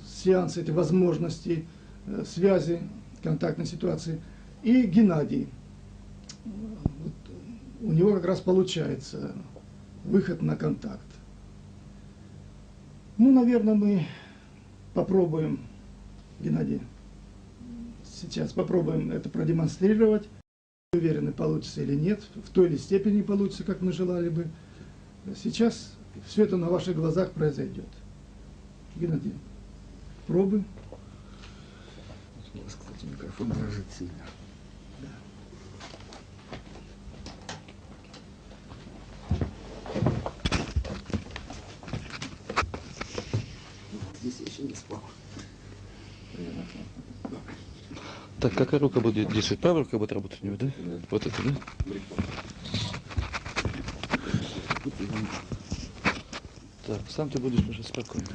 сеансы, эти возможности связи, контактной ситуации. И Геннадий. Вот у него как раз получается выход на контакт. Ну, наверное, мы попробуем, Геннадий, сейчас попробуем это продемонстрировать. Уверены, получится или нет, в той или степени получится, как мы желали бы. Сейчас все это на ваших глазах произойдет. Геннадий, пробуй. У вас, кстати, микрофон дрожит сильно. Да. Здесь я еще не спал. Так, какая рука будет действовать? Правая рука будет работать у него, да? Да. Вот это, да? Так, сам ты будешь уже спокойно.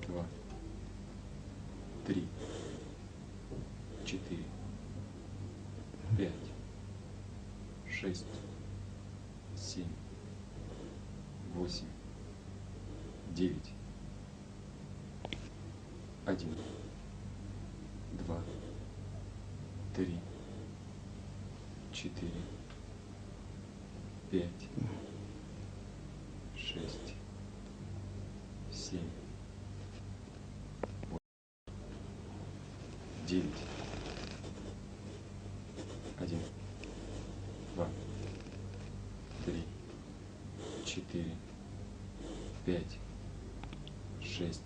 Два, три, четыре, пять, шесть, семь, восемь, девять, один, два, три, четыре, пять, шесть, семь, 9, 1, 2, 3, 4, 5, 6,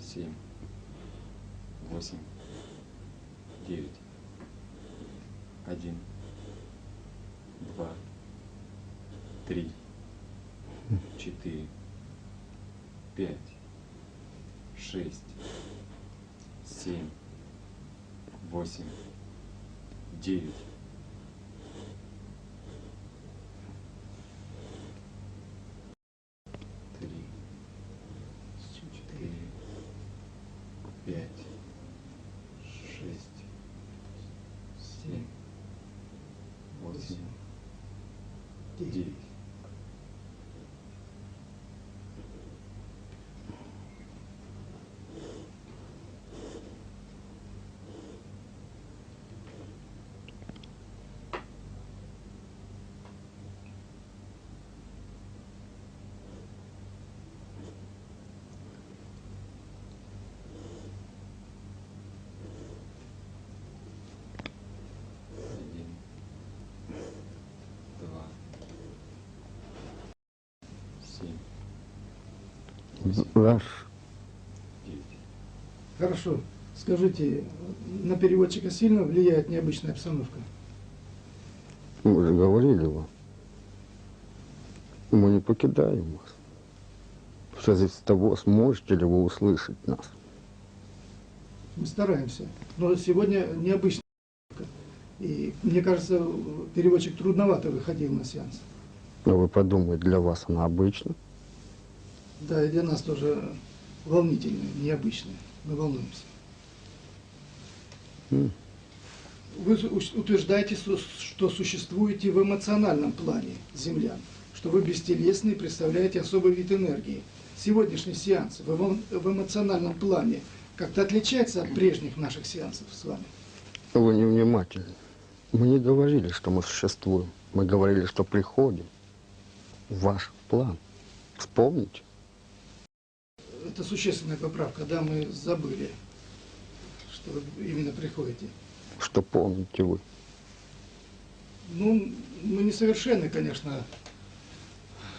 7, 8, 9, 1, 2, 3, 4, 5, 6, 7, 8, 9, 3, 4, 5, 6, 7, 8, 9. Ваш. Хорошо. Скажите, на переводчика сильно влияет необычная обстановка? Мы же говорили вам. Мы не покидаем вас. Все зависит от того, сможете ли вы услышать нас. Мы стараемся. Но сегодня необычная обстановка. И мне кажется, переводчик трудновато выходил на сеанс. Но вы подумайте, для вас она обычна. Да, и для нас тоже волнительная, необычная. Мы волнуемся. Вы утверждаете, что существуете в эмоциональном плане землян, что вы бестелесны и представляете особый вид энергии. Сегодняшний сеанс в эмоциональном плане как-то отличается от прежних наших сеансов с вами? Вы невнимательны. Мы не говорили, что мы существуем. Мы говорили, что приходим в ваш план. Вспомните. Это существенная поправка, да, мы забыли, что вы именно приходите. что помните вы. Ну, мы несовершенны, конечно,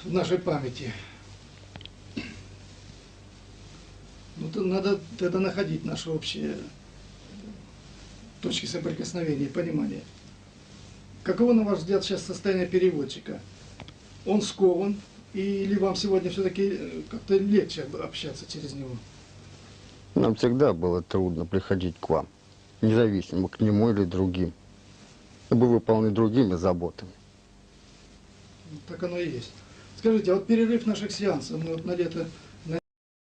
в нашей памяти. Ну, то надо тогда находить наши общие точки соприкосновения и понимания. Каково, на ваш взгляд, сейчас состояние переводчика? Он скован, или вам сегодня все-таки как-то легче общаться через него? Нам всегда было трудно приходить к вам, независимо к нему или другим, ибо выполнены другими заботами. Так оно и есть. Скажите, а вот перерыв наших сеансов, мы вот на лето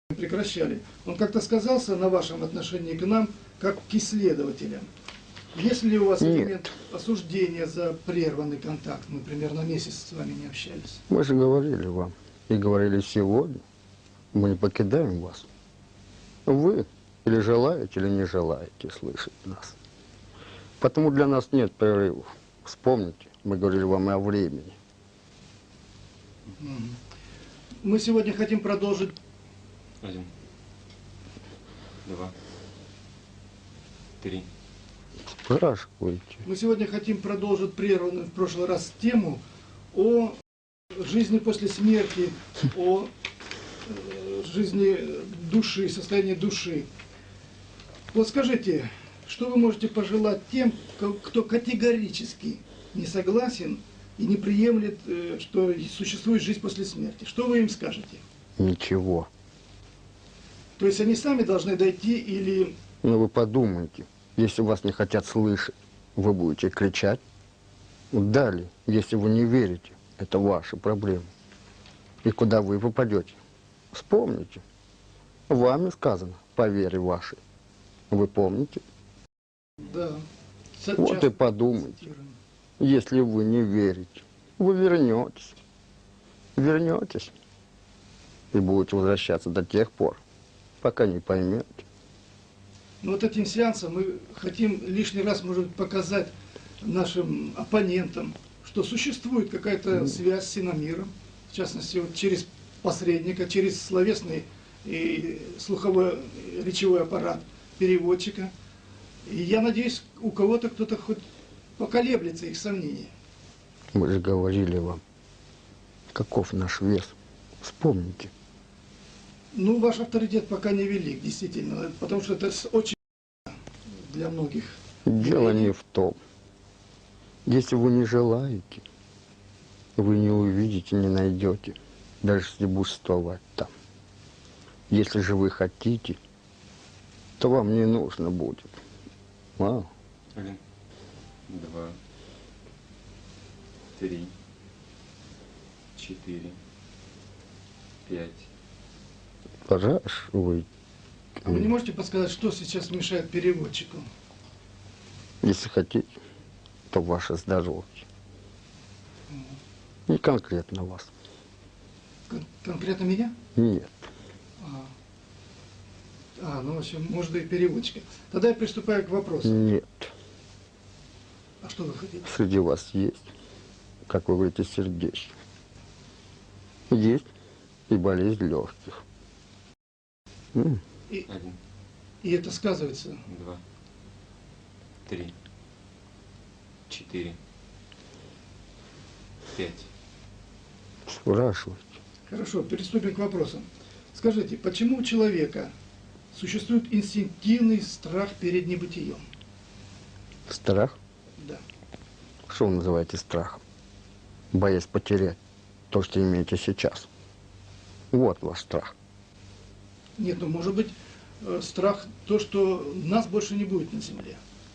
прекращали, он как-то сказался на вашем отношении к нам, как к исследователям? Есть ли у вас Нет. элемент осуждения за прерванный контакт? Мы примерно месяц с вами не общались. Мы же говорили вам, и говорили сегодня, мы не покидаем вас. Вы или желаете, или не желаете слышать нас. Потому для нас нет прерывов. Вспомните, мы говорили вам и о времени. Мы сегодня хотим продолжить... 1, 2, 3. Спрашивайте. Мы сегодня хотим продолжить прерванную в прошлый раз тему о жизни после смерти, о жизни души, состоянии души. Вот скажите, что вы можете пожелать тем, кто категорически не согласен и не приемлет, что существует жизнь после смерти? Что вы им скажете? Ничего. То есть они сами должны дойти или... Но вы подумайте, если вас не хотят слышать, вы будете кричать. Далее, если вы не верите, это ваши проблемы. И куда вы попадете? Вспомните. Вами сказано, по вере вашей. Вы помните? Да. Вот и подумайте. Если вы не верите, вы вернетесь. Вернетесь. И будете возвращаться до тех пор, пока не поймете. Но вот этим сеансом мы хотим лишний раз, может быть, показать нашим оппонентам, что существует какая-то связь с иномиром, в частности, вот через посредника, через словесный и слуховой речевой аппарат переводчика. И я надеюсь, у кого-то кто-то хоть поколеблется их сомнения. Мы же говорили вам, каков наш вес. Вспомните. Ну, ваш авторитет пока не велик, действительно, потому что это очень для многих. Дело не в том. Если вы не желаете, вы не увидите, не найдете, даже если существовать там. Если же вы хотите, то вам не нужно будет. 1, 2, 3, 4, 5. Спрашивайте. А вы не можете подсказать, что сейчас мешает переводчику? Если хотите, то ваше здоровье. Не конкретно вас. Конкретно меня? Нет. Ну, в общем, может и переводчика. Тогда я приступаю к вопросу. Нет. А что вы хотите? Среди вас есть, как вы говорите, сердечко. Есть и болезнь легких. 1, И это сказывается. 2, 3, 4, 5. Спрашивайте. Хорошо, приступим к вопросам. Скажите, почему у человека существует инстинктивный страх перед небытием? Страх? Да. Что вы называете страхом? Боясь потерять то, что имеете сейчас. Вот ваш страх. Нет, ну может быть страх то, что нас больше не будет на земле.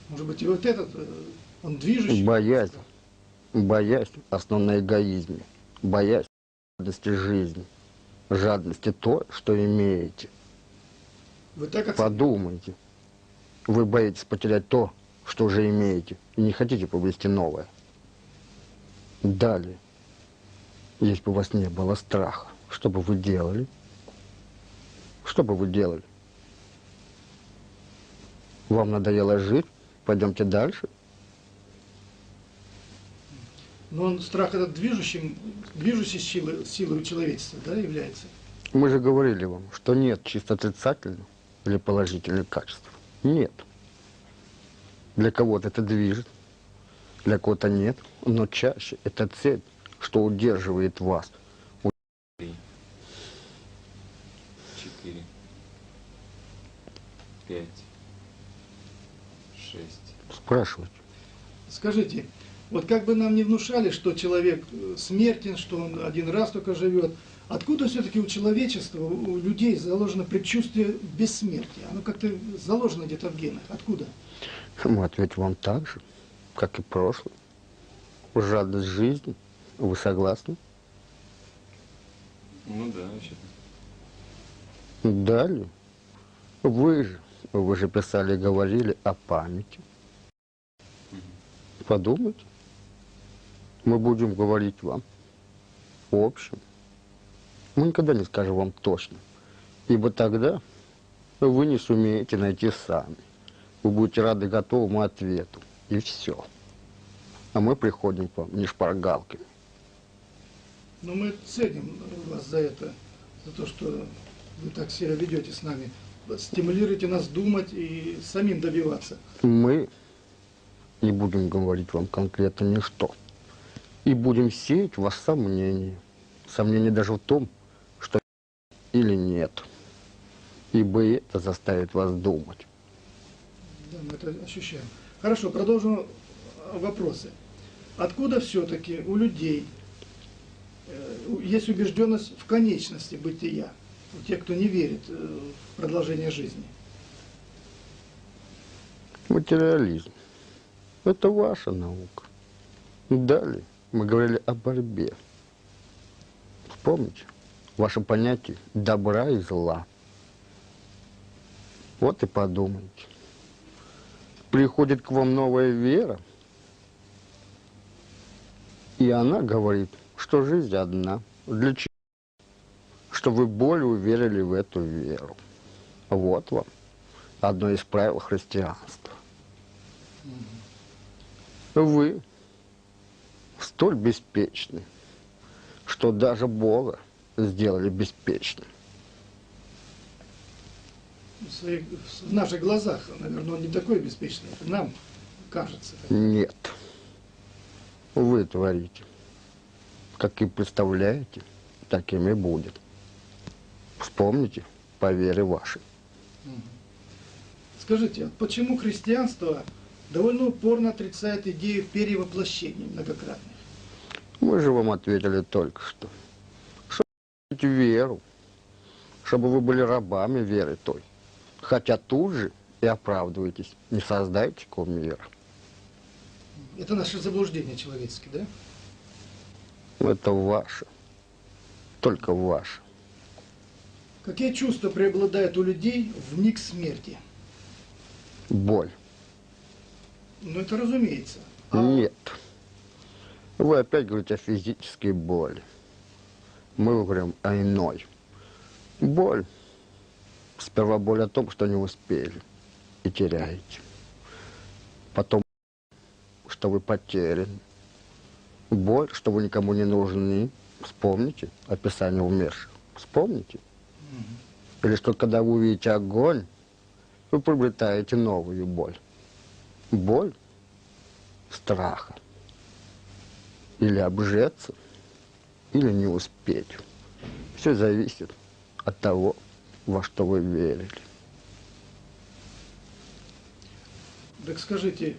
Может быть и вот этот, он движущий. Боязнь. Боязнь основ на эгоизме. Боязнь жадности жизни. Жадности то, что имеете. Вы так оцениваете? Подумайте. Вы боитесь потерять то, что уже имеете, и не хотите приобрести новое. Далее, если бы у вас не было страха, что бы вы делали? Что бы вы делали? Вам надоело жить? Пойдемте дальше? Но он, страх этот движущей силой человечества, да, является? Мы же говорили вам, что нет чисто отрицательных или положительных качеств. Нет. Для кого-то это движет, для кого-то нет, но чаще это цель, что удерживает вас. 3, 4, 5, 6. Спрашивайте. Скажите, вот как бы нам не внушали, что человек смертен, что он один раз только живет, откуда все-таки у человечества, у людей заложено предчувствие бессмертия? Оно как-то заложено где-то в генах. Откуда? Мы ответим вам так же, как и прошлое. Жадность жизни. Вы согласны? Ну да, вообще-то. Далее. Вы же писали и говорили о памяти. Подумайте. Мы будем говорить вам в общем. Мы никогда не скажем вам точно. Ибо тогда вы не сумеете найти сами. Вы будете рады готовому ответу. И все. А мы приходим к вам не шпаргалками. Но мы ценим вас за это, за то, что вы так себя ведете с нами. Стимулируете нас думать и самим добиваться. Мы не будем говорить вам конкретно ничто. И будем сеять в вас сомнения. Сомнения даже в том, что или нет. Ибо это заставит вас думать. Да, мы это ощущаем. Хорошо, продолжим вопросы. Откуда все-таки у людей есть убежденность в конечности бытия? У тех, кто не верит в продолжение жизни. Материализм. Это ваша наука. Далее мы говорили о борьбе. Вспомните, ваше понятие добра и зла. Вот и подумайте. Приходит к вам новая вера, и она говорит, что жизнь одна. Для чего? Что вы более уверили в эту веру. Вот вам одно из правил христианства. Вы столь беспечны, что даже Бога сделали беспечным. В наших глазах, наверное, он не такой беспечный. Нам кажется. Нет. Вы творите. Как и представляете, таким и будет. Вспомните по вере вашей. Скажите, а почему христианство довольно упорно отрицает идею перевоплощений многократных? Мы же вам ответили только что. Чтобы иметь веру, чтобы вы были рабами веры той. Хотя тут же и оправдываетесь. Не создайте кумира. Это наше заблуждение человеческое, да? Это ваше. Только ваше. Какие чувства преобладают у людей в миг смерти? Боль. Ну, это разумеется. Нет. Вы опять говорите о физической боли. Мы говорим о иной. Боль. Сперва боль о том, что не успели и теряете. Потом, что вы потеряны. Боль, что вы никому не нужны. Вспомните описание умерших. Вспомните. Или что когда вы увидите огонь, вы приобретаете новую боль. Боль страха. Или обжеться, или не успеть. Все зависит от того, во что вы верили. Так скажите,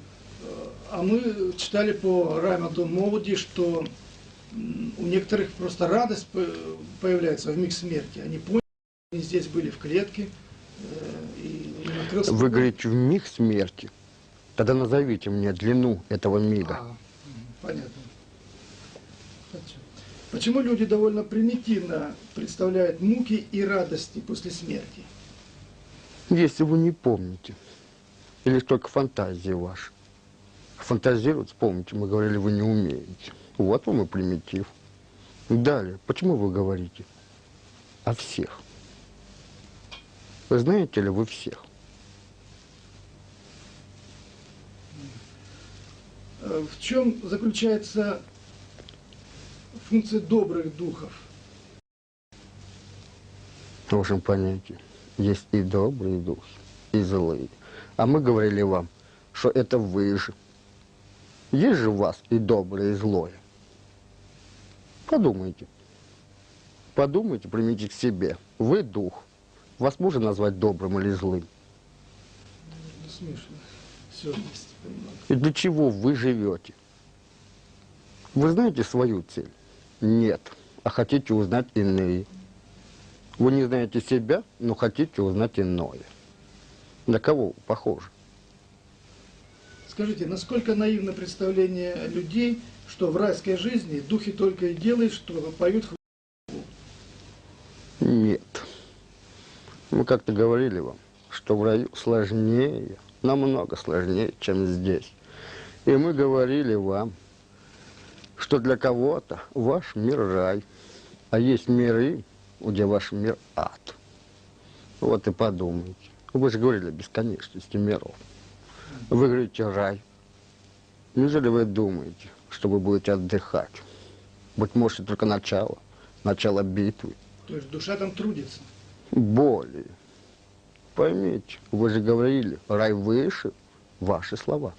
а мы читали по Раймонду Моуди, что у некоторых просто радость появляется в миг смерти. Они поняли, что они здесь были в клетке, и им открылся... Вы говорите в миг смерти? Тогда назовите мне длину этого мига. Понятно. Почему люди довольно примитивно представляют муки и радости после смерти? Если вы не помните, или только фантазии ваши. Фантазировать, вспомните, мы говорили, вы не умеете. Вот вам и примитив. Далее, почему вы говорите о всех? Вы знаете ли вы всех? В чем заключается функция добрых духов? В вашем понятии есть и добрые духи, и злые. А мы говорили вам, что это вы же. Есть же у вас и доброе, и злое. Подумайте. Подумайте, примите к себе. Вы дух. Вас можно назвать добрым или злым? Смешно. Все вместе, понимаю. И для чего вы живете? Вы знаете свою цель? Нет. А хотите узнать иные. Вы не знаете себя, но хотите узнать иное. На кого похоже? Скажите, насколько наивно представление людей, что в райской жизни духи только и делают, что поют хвалу? Нет. Мы как-то говорили вам, что в раю сложнее, намного сложнее, чем здесь. И мы говорили вам, что для кого-то ваш мир рай, а есть миры, где ваш мир ад. Вот и подумайте. Вы же говорили о бесконечности миров. Вы говорите рай. Неужели вы думаете, что вы будете отдыхать? Быть может, только начало битвы. То есть душа там трудится. Более. Поймите, вы же говорили, рай выше, ваши слова.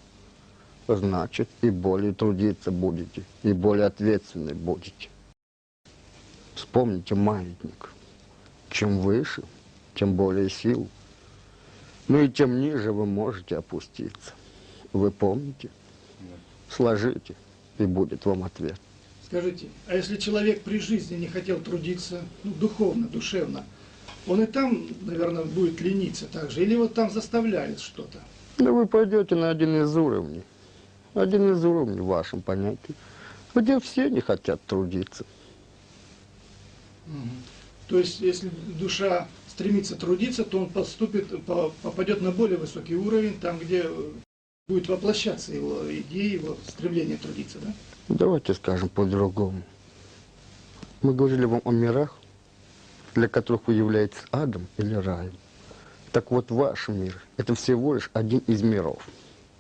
Значит, и более трудиться будете, и более ответственны будете. Вспомните маятник. Чем выше, тем более сил. Ну и тем ниже вы можете опуститься. Вы помните? Сложите, и будет вам ответ. Скажите, а если человек при жизни не хотел трудиться, ну, духовно, душевно, он и там, наверное, будет лениться так же? Или вот там заставляют что-то? Да вы пойдете на один из уровней. Один из уровней в вашем понятии, где все не хотят трудиться. То есть, если душа стремится трудиться, то он попадет на более высокий уровень, там, где будет воплощаться его идеи, его стремление трудиться, да? Давайте скажем по-другому. Мы говорили вам о мирах, для которых вы являетесь адом или раем. Так вот, ваш мир – это всего лишь один из миров.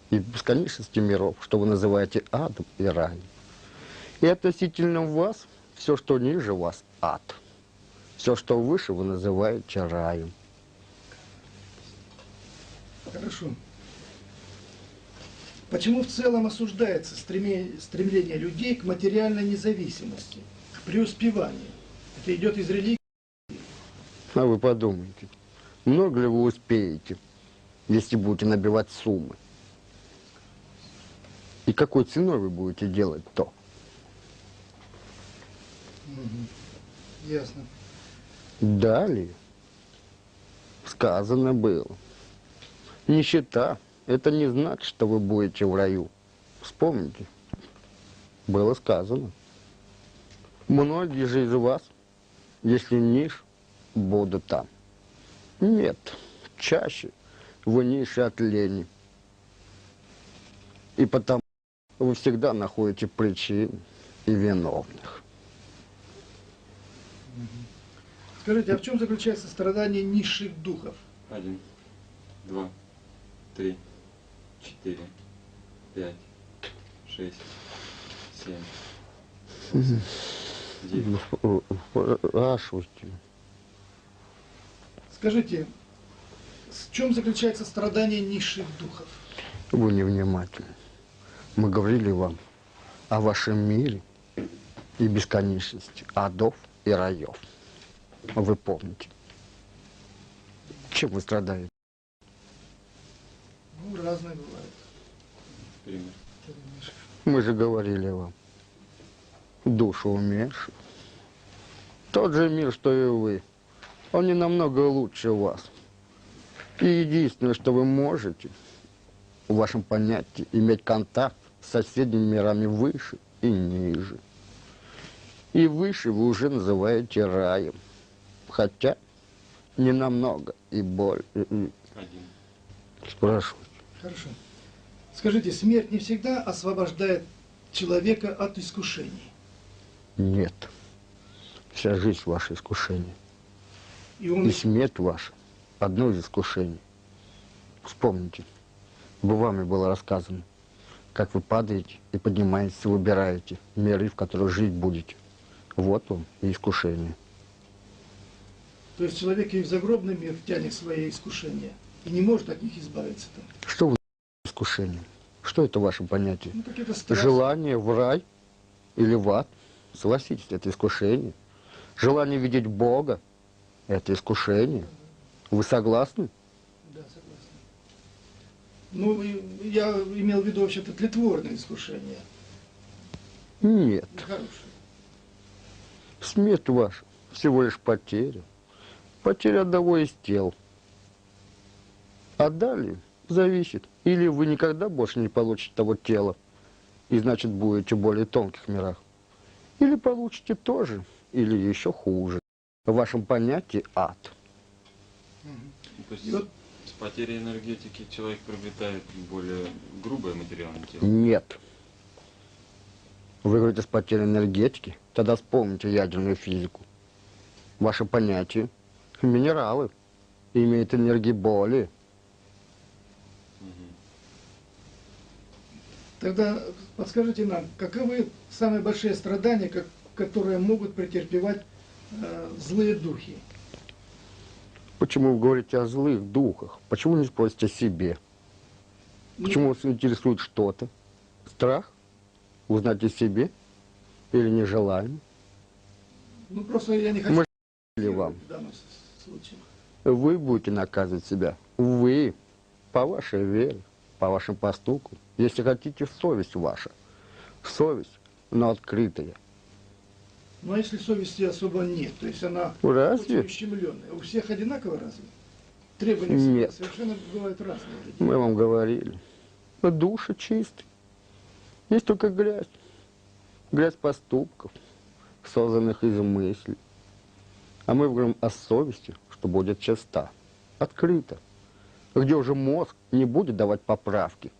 И в бесконечности миров, что вы называете адом и раем. И относительно вас, все, что ниже вас – ад. Все, что выше, вы называете раем. Хорошо. Почему в целом осуждается стремление людей к материальной независимости, к преуспеванию? Это идет из религии. А вы подумайте, много ли вы успеете, если будете набивать суммы? И какой ценой вы будете делать то? Ясно. Далее сказано было. Нищета – это не значит, что вы будете в раю. Вспомните, было сказано. Многие же из вас, если ниш, будут там. Нет, чаще вы ниши от лени. И потому вы всегда находите причин и виновных. Скажите, а в чем заключается страдание низших духов? 1, 2, 3, 4, 5, 6, 7, 8, 9. Спрашивайте. Скажите, в чем заключается страдание низших духов? Вы невнимательны. Мы говорили вам о вашем мире и бесконечности адов и раев. Вы помните. Чем вы страдаете? Ну, разное бывает. Пример. Мы же говорили вам. Душу умерших. Тот же мир, что и вы. Он не намного лучше вас. И единственное, что вы можете, в вашем понятии, иметь контакт с соседними мирами выше и ниже. И выше вы уже называете раем. Хотя не намного и более. 1. Спрашивайте. Хорошо. Скажите, смерть не всегда освобождает человека от искушений? Нет. Вся жизнь ваше искушение. И он... И смерть ваша одно из искушений. Вспомните, вами было рассказано, как вы падаете и поднимаетесь, выбираете миры, в которых жить будете. Вот вам и искушение. То есть человек и в загробный мир тянет свои искушения и не может от них избавиться там. Что вы искушением? Что это ваше понятие? Ну, какие-то страсти. Желание в рай или в ад? Согласитесь, это искушение. Желание видеть Бога – это искушение. Вы согласны? Да, согласен. Ну, я имел в виду вообще-то тлетворное искушение. Нет. Нехорошее. Смерть ваша всего лишь потеря. Потеря одного из тел. А далее зависит. Или вы никогда больше не получите того тела, и значит будете в более тонких мирах. Или получите тоже, или еще хуже. В вашем понятии ад. То есть И вот с потерей энергетики человек приобретает более грубое материальное тело. Нет. Вы говорите с потерей энергетики? Тогда вспомните ядерную физику. Ваше понятие. Минералы имеют энергии более. тогда подскажите нам, каковы самые большие страдания, которые могут претерпевать злые духи? Почему вы говорите о злых духах? Почему не спросите о себе? Почему вас интересует что-то? Страх? Узнать о себе? Или нежелание? Ну, просто я не хочу... Мы или вам? В данном случае. Вы будете наказывать себя. Вы. По вашей вере, по вашим поступкам. Если хотите, совесть ваша. Совесть, но открытая. Ну, а если совести особо нет, то есть она Разве? очень ущемленная. У всех одинаково разве? Требования к себе Нет. совершенно бывают разные. Мы вам говорили. Души чистые. Есть только грязь. Грязь поступков, созданных из мыслей. А мы говорим о совести, что будет чиста, открыта. Где уже мозг не будет давать поправки.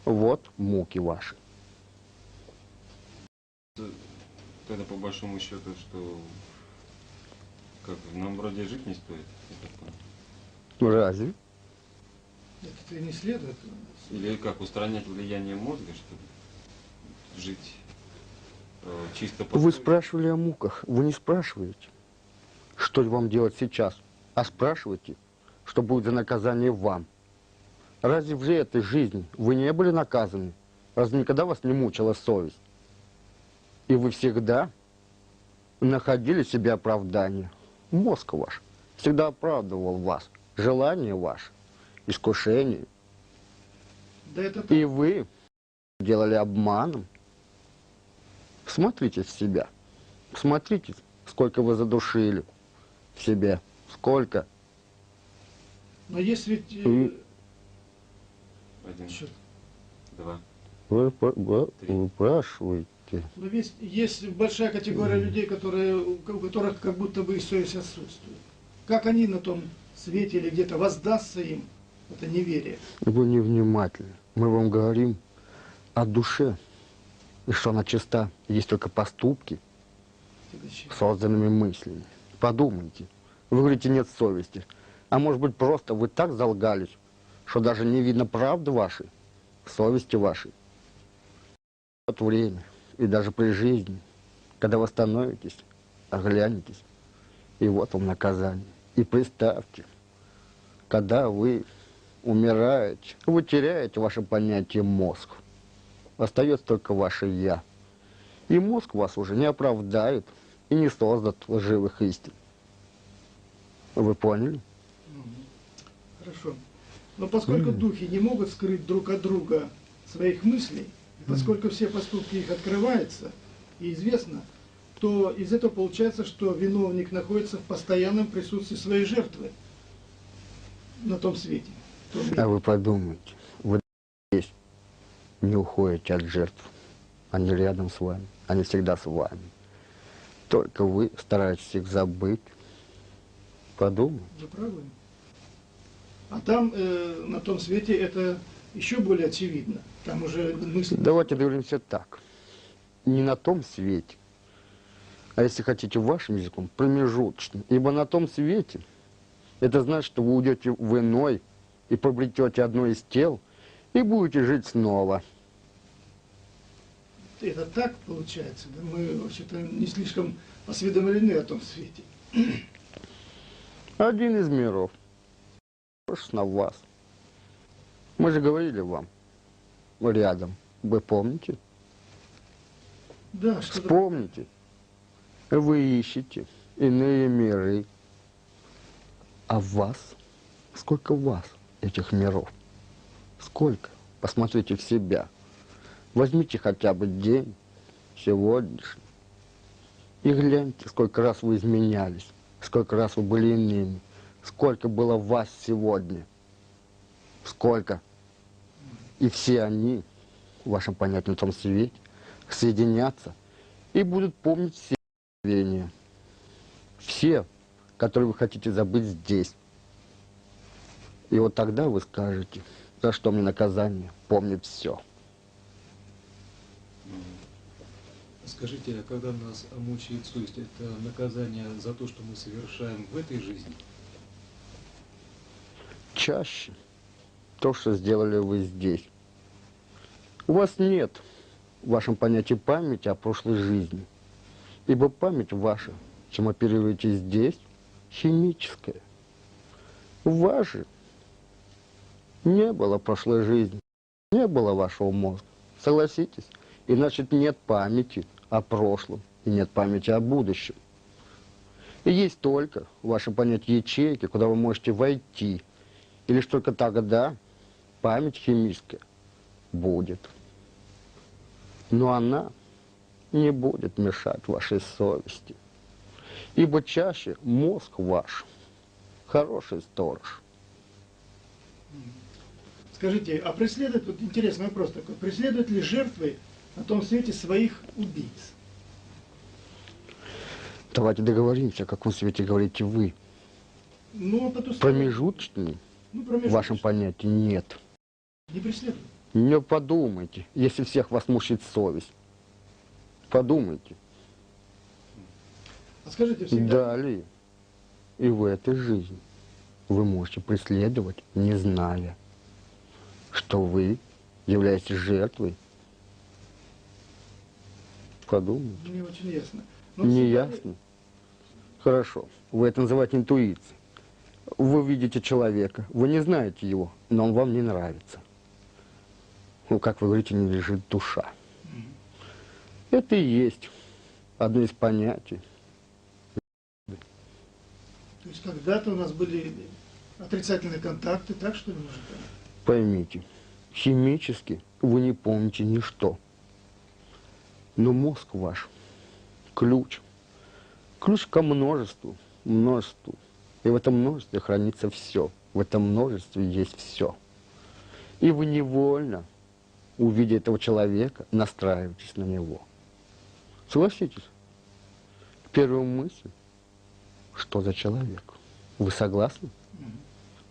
Вот муки ваши. Тогда по большому счету, что как нам вроде жить не стоит, я так понял. Разве? Это не следует. Или как устранять влияние мозга, чтобы жить чисто по Вы совести? спрашивали о муках. Вы не спрашиваете, что вам делать сейчас, а спрашиваете, что будет за наказание вам. Разве в этой жизни вы не были наказаны? Разве никогда вас не мучила совесть? И вы всегда находили себе оправдание. Мозг ваш всегда оправдывал вас. Желание ваше, искушение. Да это так. И вы делали обманом. Смотрите в себя. Смотрите, сколько вы задушили в себе. Сколько. Но есть ведь... Один, Чё? два. Вы спрашиваете. Но ведь есть большая категория людей, у которых как будто бы и совесть отсутствует. Как они на том свете или где-то воздастся им это неверие? Вы невнимательны. Мы вам говорим о душе. И что она чиста. Есть только поступки, созданными мыслями. Подумайте. Вы говорите, нет совести. А может быть, просто вы так залгались, что даже не видно правды вашей, совести вашей. Вот время. И даже при жизни, когда вы становитесь, оглянетесь, и вот вам наказание. И представьте, когда вы умираете, вы теряете ваше понятие мозг. Остается только ваше «я». И мозг вас уже не оправдает и не создаст лживых истин. Вы поняли? Хорошо. Но поскольку духи не могут скрыть друг от друга своих мыслей, поскольку все поступки их открываются и известно, то из этого получается, что виновник находится в постоянном присутствии своей жертвы на том свете. в том мире. А вы подумайте, вы здесь не уходите от жертв. Они рядом с вами, они всегда с вами. Только вы стараетесь их забыть. Подумайте. Вы правы. А там, на том свете, это еще более очевидно. Там уже мысли... Давайте договоримся так. Не на том свете, а если хотите вашим языком, промежуточным. Ибо на том свете, это значит, что вы уйдете в иной и приобретете одно из тел и будете жить снова. Это так получается? Да? Мы вообще-то не слишком осведомлены о том свете. Один из миров. Похож на вас. Мы же говорили вам, рядом. Вы помните? Да, что-то... Вспомните. Вы ищете иные миры. А вас? Сколько вас, этих миров? Сколько? Посмотрите в себя. Возьмите хотя бы день сегодняшний. И гляньте, сколько раз вы изменялись. Сколько раз вы были иными. Сколько было вас сегодня. Сколько. И все они, в вашем понятии, на том свете, соединятся и будут помнить все мгновения. Все, которые вы хотите забыть здесь. И вот тогда вы скажете, за что мне наказание, помнит все. Скажите, а когда нас мучает совесть, это наказание за то, что мы совершаем в этой жизни? Чаще то, что сделали вы здесь. У вас нет в вашем понятии памяти о прошлой жизни. Ибо память ваша, чем оперируете здесь, химическая. У вас же не было прошлой жизни, не было вашего мозга. Согласитесь? И значит нет памяти о прошлом и нет памяти о будущем. И есть только в вашем понятии ячейки, куда вы можете войти. И лишь только тогда память химическая будет. Но она не будет мешать вашей совести. Ибо чаще мозг ваш хороший сторож. Скажите, а преследуют, вот интересный вопрос такой, преследуют ли жертвы на том свете своих убийц? Давайте договоримся, о каком свете говорите вы. Ну, а потом... Промежуточный Ну, в вашем понятии нет. Не преследуют. Не подумайте, если всех вас мучает совесть. Подумайте. А скажите, всегда... Далее и в этой жизни вы можете преследовать, не зная, что вы являетесь жертвой. Подумайте. Мне очень ясно. Но Не всегда ли- ясно? Хорошо. Вы это называете интуицией. Вы видите человека, вы не знаете его, но он вам не нравится. Ну, как вы говорите, не лежит душа. Это и есть одно из понятий. То есть когда-то у нас были отрицательные контакты, так что ли, может быть? Поймите, химически вы не помните ничто. Но мозг ваш – ключ. Ключ ко множеству, множеству. И в этом множестве хранится все. В этом множестве есть все. И вы невольно, увидя этого человека, настраиваетесь на него. Согласитесь? Первая мысль – что за человек? Вы согласны?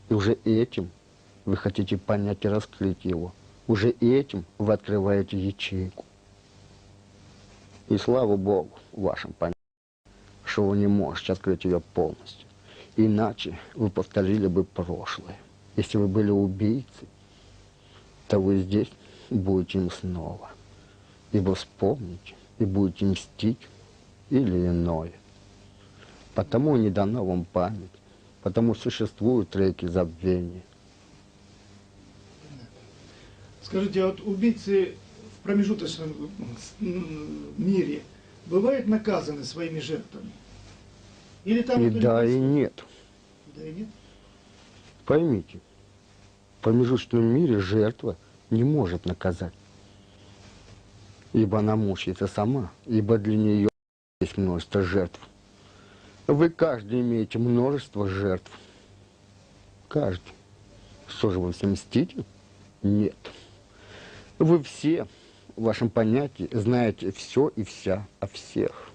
И уже этим вы хотите понять и раскрыть его. Уже этим вы открываете ячейку. И слава Богу, в вашем понятии, что вы не можете открыть ее полностью. Иначе вы повторили бы прошлое. Если вы были убийцей, то вы здесь будете им снова. Ибо вспомните и будете мстить или иное. Потому не дано вам память, потому существуют реки забвения. Скажите, а вот убийцы в промежуточном мире бывают наказаны своими жертвами? Или там И это не да, и происходит? нет. Да и нет. Поймите, в промежуточном мире жертва не может наказать. Ибо она мучается сама, ибо для нее есть множество жертв. Вы каждый имеете множество жертв. Каждый. Что же вы все мстите? Нет. Вы все, в вашем понятии, знаете все и вся о всех.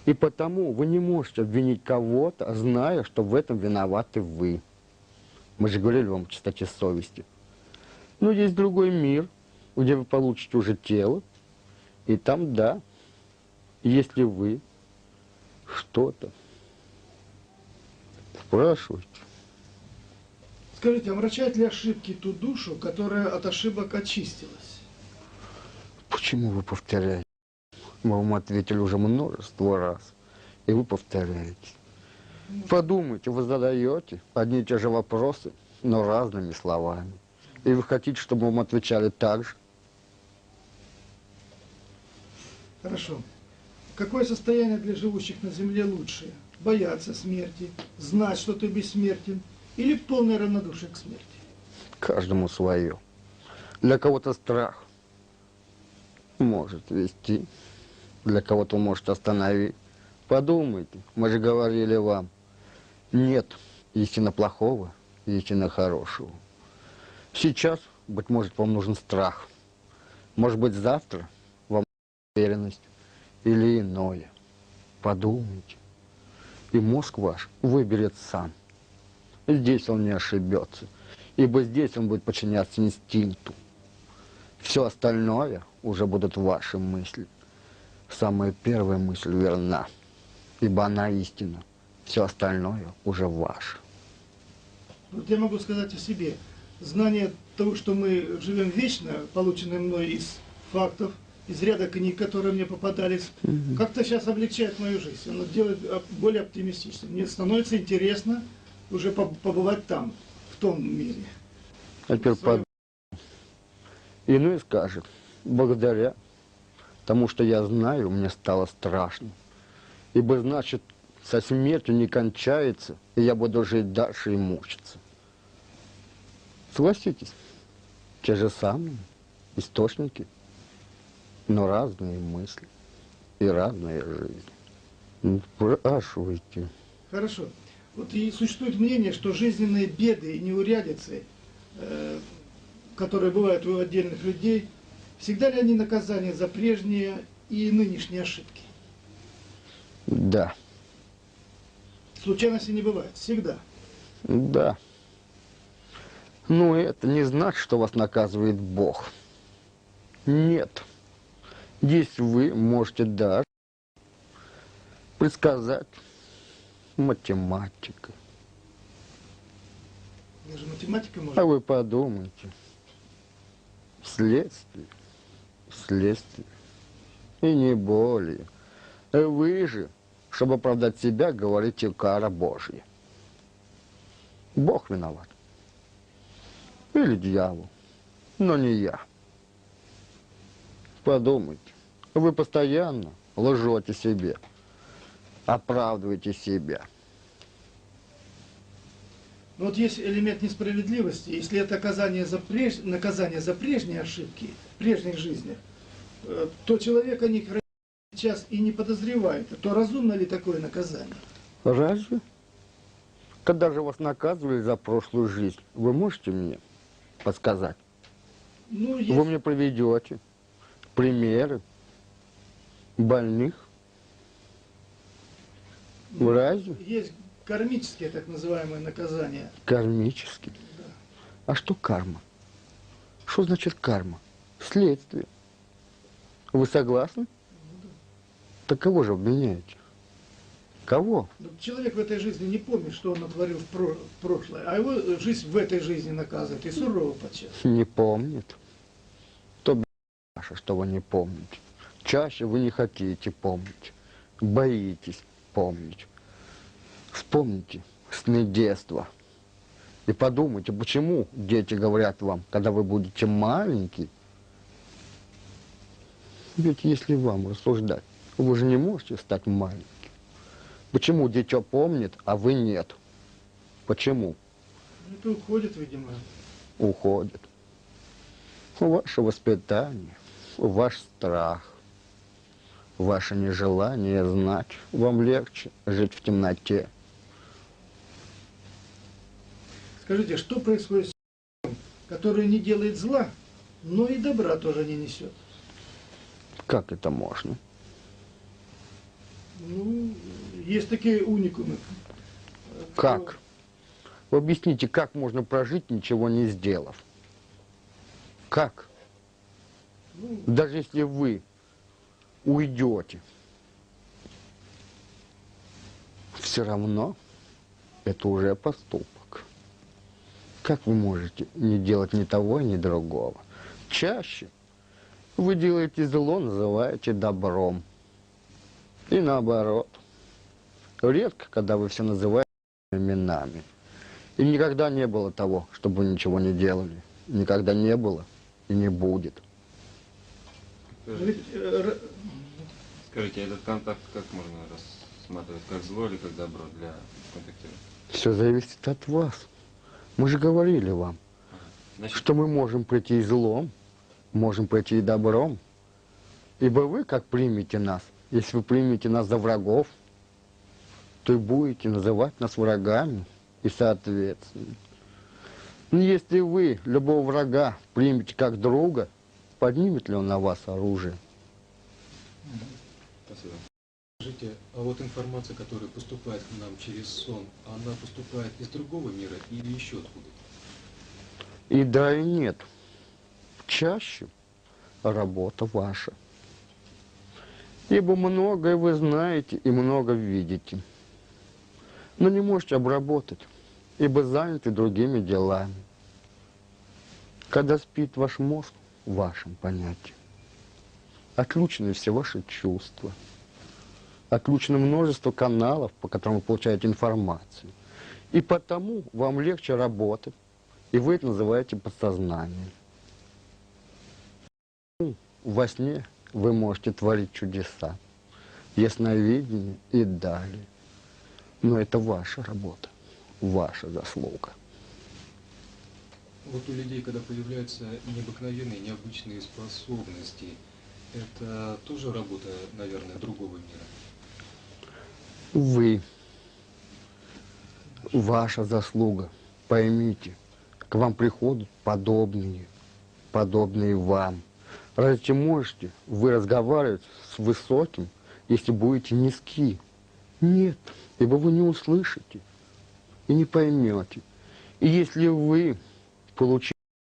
И потому вы не можете обвинить кого-то, зная, что в этом виноваты вы. Мы же говорили вам о чистоте совести. Но есть другой мир, где вы получите уже тело, и там, да, если вы что-то спрашиваете. Скажите, омрачают ли ошибки ту душу, которая от ошибок очистилась? Почему вы повторяете? Мы вам ответили уже множество раз, и вы повторяете. Подумайте, вы задаете одни и те же вопросы но разными словами. И вы хотите, чтобы вам отвечали так же? Хорошо. Какое состояние для живущих на Земле лучшее? Бояться смерти, знать, что ты бессмертен, или полное равнодушие к смерти? Каждому свое. Для кого-то страх может вести, для кого-то может остановить. Подумайте, мы же говорили вам, нет истинно плохого, истинно хорошего. Сейчас, быть может, вам нужен страх. Может быть, завтра вам уверенность или иное. Подумайте. И мозг ваш выберет сам. Здесь он не ошибется, ибо здесь он будет подчиняться инстинкту. Все остальное уже будут ваши мысли. Самая первая мысль верна, ибо она истина. Все остальное уже ваше. Вот я могу сказать о себе. Знание того, что мы живем вечно, полученное мной из фактов, из ряда книг, которые мне попадались, как-то сейчас облегчает мою жизнь. Оно делает более оптимистичной. Мне становится интересно уже побывать там, в том мире. А теперь подумай. Иной скажет, благодаря тому, что я знаю, мне стало страшно. Ибо, значит, со смертью не кончается, и я буду жить дальше и мучиться. Согласитесь, те же самые источники, но разные мысли и разная жизнь. Спрашивайте. Хорошо. Вот и существует мнение, что жизненные беды и неурядицы, которые бывают у отдельных людей, всегда ли они наказание за прежние и нынешние ошибки? Да. Случайности не бывает, всегда. Да. Но это не значит, что вас наказывает Бог. Нет. Здесь вы можете даже предсказать математикой. Даже математика может. А вы подумайте. Следствие. Следствие. И не более. Вы же, чтобы оправдать себя, говорите кара Божья. Бог виноват. Или дьявол. Но не я. Подумайте. Вы постоянно лжете себе. Оправдываете себя. Но вот есть элемент несправедливости. Если это наказание за прежние ошибки, в прежних жизнях, то человек о них сейчас и не подозревает. То разумно ли такое наказание? Разве? Когда же вас наказывали за прошлую жизнь, вы можете мне подсказать? Ну, есть, Вы мне приведете примеры больных? Разве? есть кармические так называемые наказания. Кармический. Да. А что карма? Что значит карма? Следствие. Вы согласны? Так кого же обвиняете? Кого? Но человек в этой жизни не помнит, что он натворил в прошлое, а его жизнь в этой жизни наказывает, и сурово подчас. Не помнит. То ваша, что вы не помните. Чаще вы не хотите помнить. Боитесь помнить. Вспомните сны детства. И подумайте, почему дети говорят вам, когда вы будете маленький. Ведь если вам рассуждать, вы же не можете стать маленьким. Почему дитя помнит, а вы нет? Почему? Это уходит, видимо. Уходит. Ваше воспитание, ваш страх, ваше нежелание знать. Вам легче жить в темноте. Скажите, что происходит с человеком, который не делает зла, но и добра тоже не несет? Как это можно? Ну, есть такие уникумы. Как? Вы объясните, как можно прожить, ничего не сделав? Как? Ну, Даже если вы уйдете, все равно это уже поступок. Как вы можете не делать ни того, ни другого? Чаще вы делаете зло, называете добром. И наоборот. Редко, когда вы все называете именами. И никогда не было того, чтобы вы ничего не делали. Никогда не было и не будет. Ведь, Скажите, этот контакт как можно рассматривать? Как зло или как добро для контактирования? Все зависит от вас. Мы же говорили вам, Значит, что мы можем прийти и злом, можем прийти и добром. Ибо вы как примете нас? Если вы примете нас за врагов, то и будете называть нас врагами. И соответственно. Но если вы любого врага примете как друга, поднимет ли он на вас оружие? спасибо. Скажите, а вот информация, которая поступает к нам через сон, она поступает из другого мира или еще откуда-то? И да, и нет. Чаще работа ваша. Ибо многое вы знаете и много видите. Но не можете обработать, ибо заняты другими делами. Когда спит ваш мозг, в вашем понятии, отключены все ваши чувства, отключено множество каналов, по которым вы получаете информацию. И потому вам легче работать, и вы это называете подсознанием. Во сне вы можете творить чудеса, ясновидение и далее. Но это ваша работа, ваша заслуга. Вот у людей, когда появляются необыкновенные, необычные способности, это тоже работа, наверное, другого мира? Вы, ваша заслуга, поймите, к вам приходят подобные вам. Разве можете вы разговаривать с высоким, если будете низки? Нет, ибо вы не услышите и не поймете. И если вы получили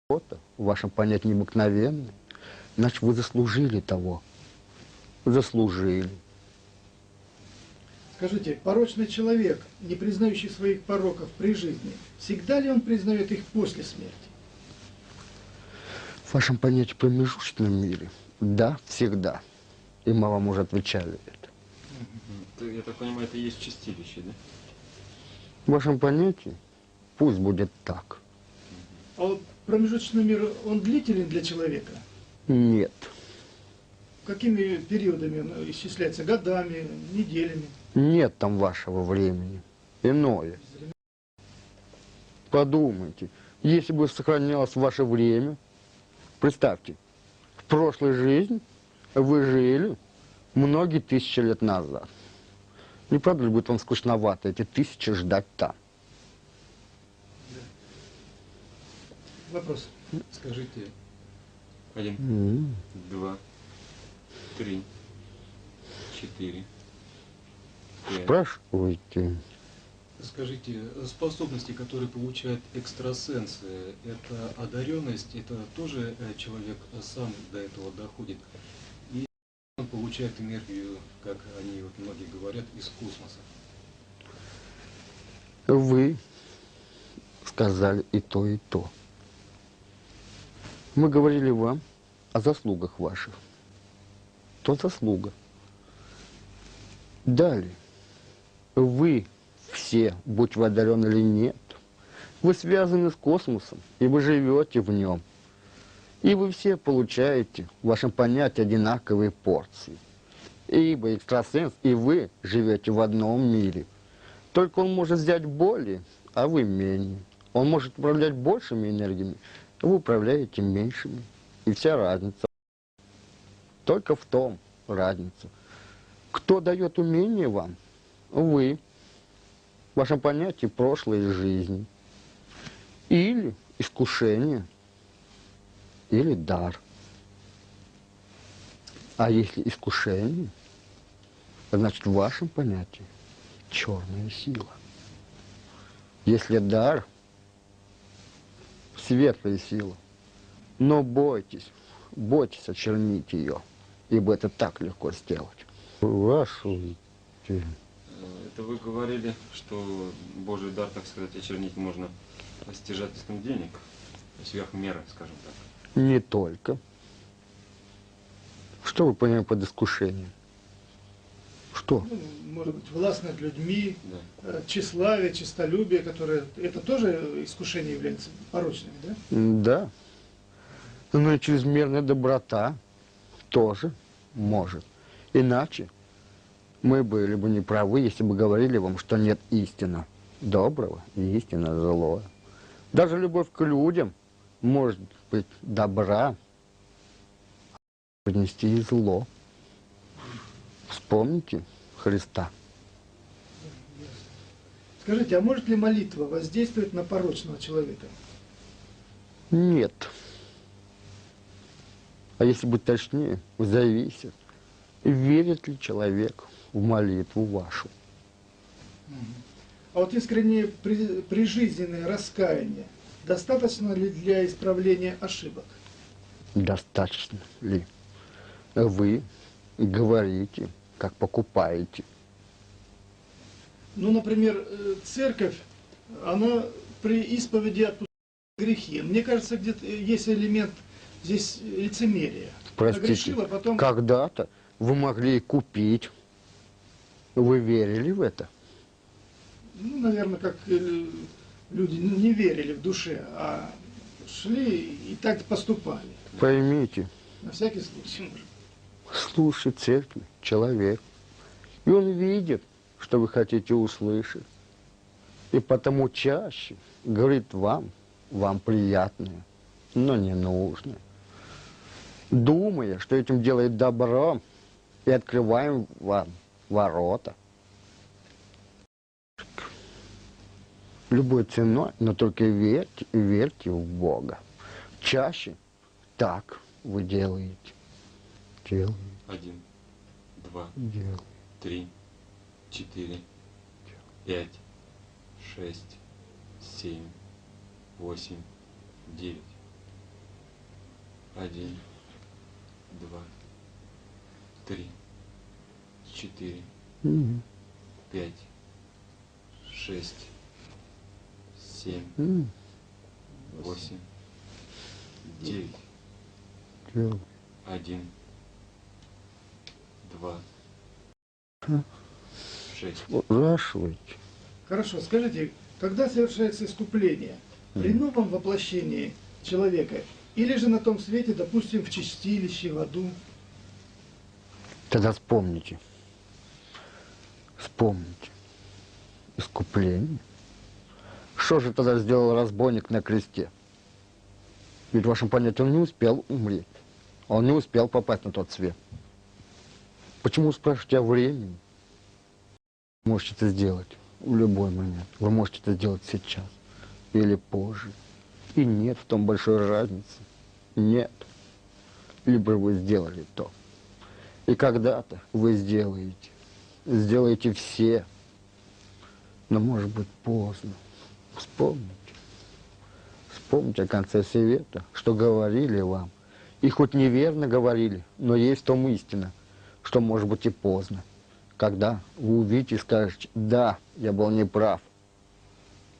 что-то, в вашем понятии необыкновенное, значит, вы заслужили того. Заслужили. скажите, порочный человек, не признающий своих пороков при жизни, всегда ли он признает их после смерти? В вашем понятии промежуточном мире, да, всегда. И мы вам уже отвечали это. Я так понимаю, это и есть чистилище, да? В вашем понятии пусть будет так. А вот промежуточный мир, он длителен для человека? Нет. Какими периодами он исчисляется? Годами, неделями? Нет там вашего времени. Иное. Подумайте, если бы сохранялось ваше время, представьте, в прошлой жизни вы жили многие тысячи лет назад. Не правда ли будет вам скучновато эти тысячи ждать там? Вопрос. Скажите, 1, 2, 3, 4, 5. Спрашивайте. скажите, способности, которые получают экстрасенсы, это одаренность, это тоже человек сам до этого доходит? И он получает энергию, как они вот многие говорят, из космоса? Вы сказали и то, и то. Мы говорили вам о заслугах ваших. То заслуга. Далее. Вы все, будь вы одарены или нет, вы связаны с космосом, и вы живете в нем. И вы все получаете в вашем понятии одинаковые порции. Ибо экстрасенс и вы живете в одном мире. Только он может взять более, а вы менее. Он может управлять большими энергиями, а вы управляете меньшими. И вся разница. Только в том разница. Кто дает умение вам? Вы. В вашем понятии прошлой жизни. Или искушение, или дар. А если искушение, значит в вашем понятии черная сила. Если дар, светлая сила. Но бойтесь, бойтесь очернить ее, ибо это так легко сделать. Вашу. Это вы говорили, что Божий дар, так сказать, очернить можно стяжательством денег, сверх меры, скажем так. Не только. Что вы понимаете под искушением? Что? Ну, может быть, власть над людьми, Да. тщеславие, честолюбие, которое, это тоже искушение является порочными, да? Да. Ну и чрезмерная доброта тоже может. Иначе мы были бы неправы, если бы говорили вам, что нет истины доброго и истина злого. Даже любовь к людям может быть добра, принести и зло. Вспомните Христа. Скажите, а может ли молитва воздействовать на порочного человека? Нет. А если быть точнее, зависит, верит ли человек в молитву вашу. А вот искреннее прижизненное раскаяние достаточно ли для исправления ошибок? Достаточно ли? Вы говорите, как покупаете. Ну, например, церковь, она при исповеди отпускает грехи. Мне кажется, где-то есть элемент здесь лицемерия. Простите, Нагрешила, потом... когда-то вы могли купить. Вы верили в это? Ну, наверное, как люди не верили в душе, а шли и так поступали. Поймите, На всякий случай, может. слушай церкви человек. И он видит, что вы хотите услышать. И потому чаще говорит вам приятное, но не нужное. Думая, что этим делает добро, и открываем вам ворота. Любой ценой, но только верьте, верьте в Бога. Чаще так вы делаете. Делаете. 1, 2, Делаете. 3, 4, 5, 6, 7, 8, 9. 1, 2, 3, 4, Мгм. 5, 6, 7, Мгм. 8, 9. Делаете. 1, 2, 6. Спрашивайте. Хорошо, скажите, когда совершается искупление? При новом воплощении человека? Или же на том свете, допустим, в чистилище, в аду? Тогда вспомните. Вспомните. Искупление. Что же тогда сделал разбойник на кресте? Ведь в вашем понятии он не успел умереть. Он не успел попасть на тот свет. Почему спрашиваете о времени? Вы можете это сделать в любой момент. Вы можете это сделать сейчас или позже. И нет в том большой разницы. Нет. Либо вы сделали то. И когда-то вы сделаете. Сделаете все. Но может быть поздно. Вспомните. Вспомните о конце света, что говорили вам. И хоть неверно говорили, но есть в том истина, что может быть и поздно. Когда вы увидите и скажете, да, я был неправ,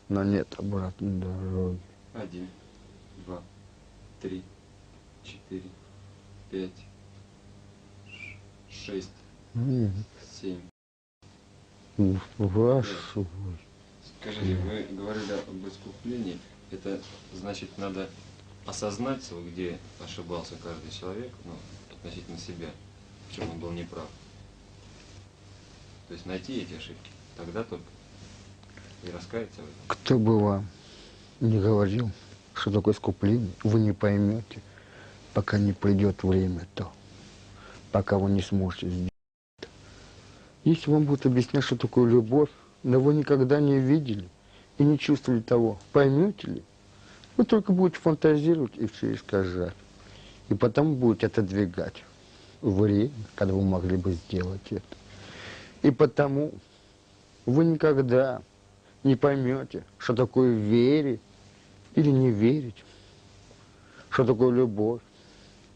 но нет обратной дороги. 1, 2, 3, 4, 5, 6, 7. Вашу. Скажите, вы говорили об искуплении. Это значит, надо осознать, где ошибался каждый человек, ну, относительно себя, в чем он был неправ. То есть найти эти ошибки, тогда только и раскаяться в этом. Кто бы вам не говорил, что такое искупление, вы не поймете, пока не придет время то, пока вы не сможете сделать это. Если вам будут объяснять, что такое любовь, но вы никогда не видели и не чувствовали того, поймете ли? Вы только будете фантазировать и все искажать. И потом будете отодвигать время, когда вы могли бы сделать это. И потому вы никогда не поймете, что такое верить или не верить, что такое любовь,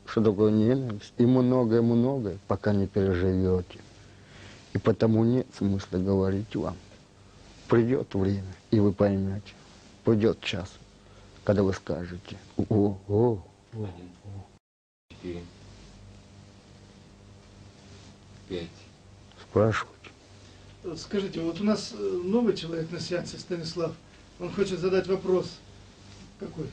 что такое ненависть, и многое-многое, пока не переживете. И потому нет смысла говорить вам. Придет время, и вы поймете. Придет час, когда вы скажете: о. 1, 4, 5, Спрашивайте. Скажите, вот у нас новый человек на сеансе, Станислав, он хочет задать вопрос. Какой?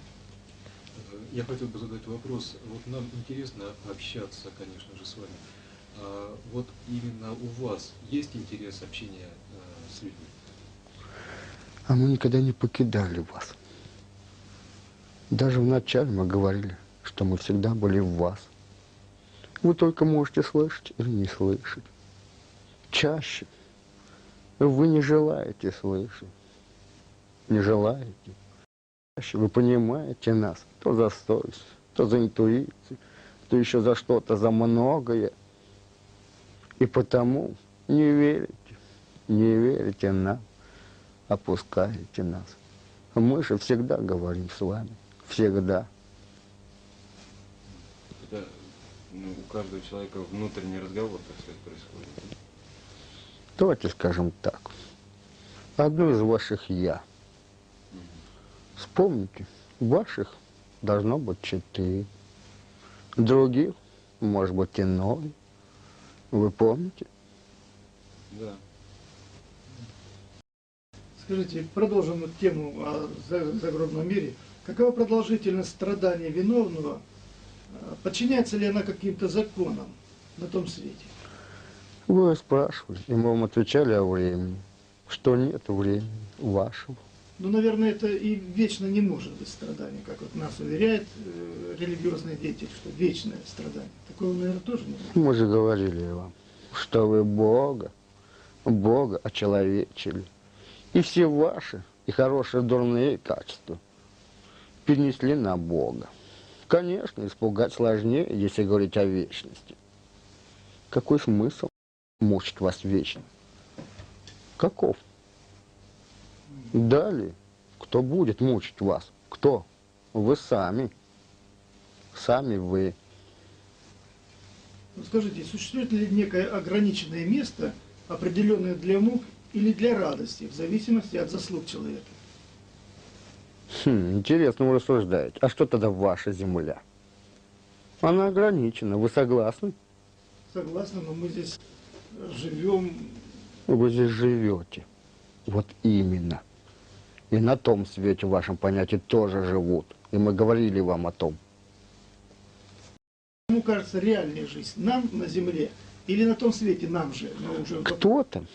Я хотел бы задать вопрос. Вот нам интересно общаться, конечно же, с вами. Вот именно у вас есть интерес общения с людьми? А мы никогда не покидали вас. Даже вначале мы говорили, что мы всегда были в вас. Вы только можете слышать или не слышать. Чаще вы не желаете слышать. Не желаете. Чаще вы понимаете нас то за совесть, то за интуицию, то еще за что-то, за многое. И потому не верите нам, опускаете нас. Мы же всегда говорим с вами. Всегда. Это у каждого человека внутренний разговор, так сказать, происходит. Давайте скажем так. Одно из ваших «я». Вспомните, ваших должно быть 4. Других, может быть, и 0. Вы помните? Да. Скажите, продолжим вот тему о загробном мире. Какова продолжительность страдания виновного? Подчиняется ли она каким-то законам на том свете? Вы спрашивали, и мы вам отвечали о времени, что нет времени вашего. Ну, наверное, это и вечно не может быть страдание, как вот нас уверяет религиозный деятель, что вечное страдание. Такого, наверное, тоже не может. Мы же говорили вам, что вы Бога очеловечили. И все ваши, и хорошие, и дурные качества перенесли на Бога. Конечно, испугать сложнее, если говорить о вечности. Какой смысл мучить вас вечно? Каков? Далее, кто будет мучить вас? Кто? Вы сами. Сами вы. Ну, скажите, существует ли некое ограниченное место, определенное для мук или для радости, в зависимости от заслуг человека? Интересно вы рассуждаете. А что тогда ваша земля? Она ограничена. Вы согласны? Согласна, но мы здесь живем. Вы здесь живете. Вот именно. И на том свете, в вашем понятии, тоже живут. И мы говорили вам о том. Ему кажется, реальная жизнь нам на земле или на том свете нам же? Но уже... Кто-то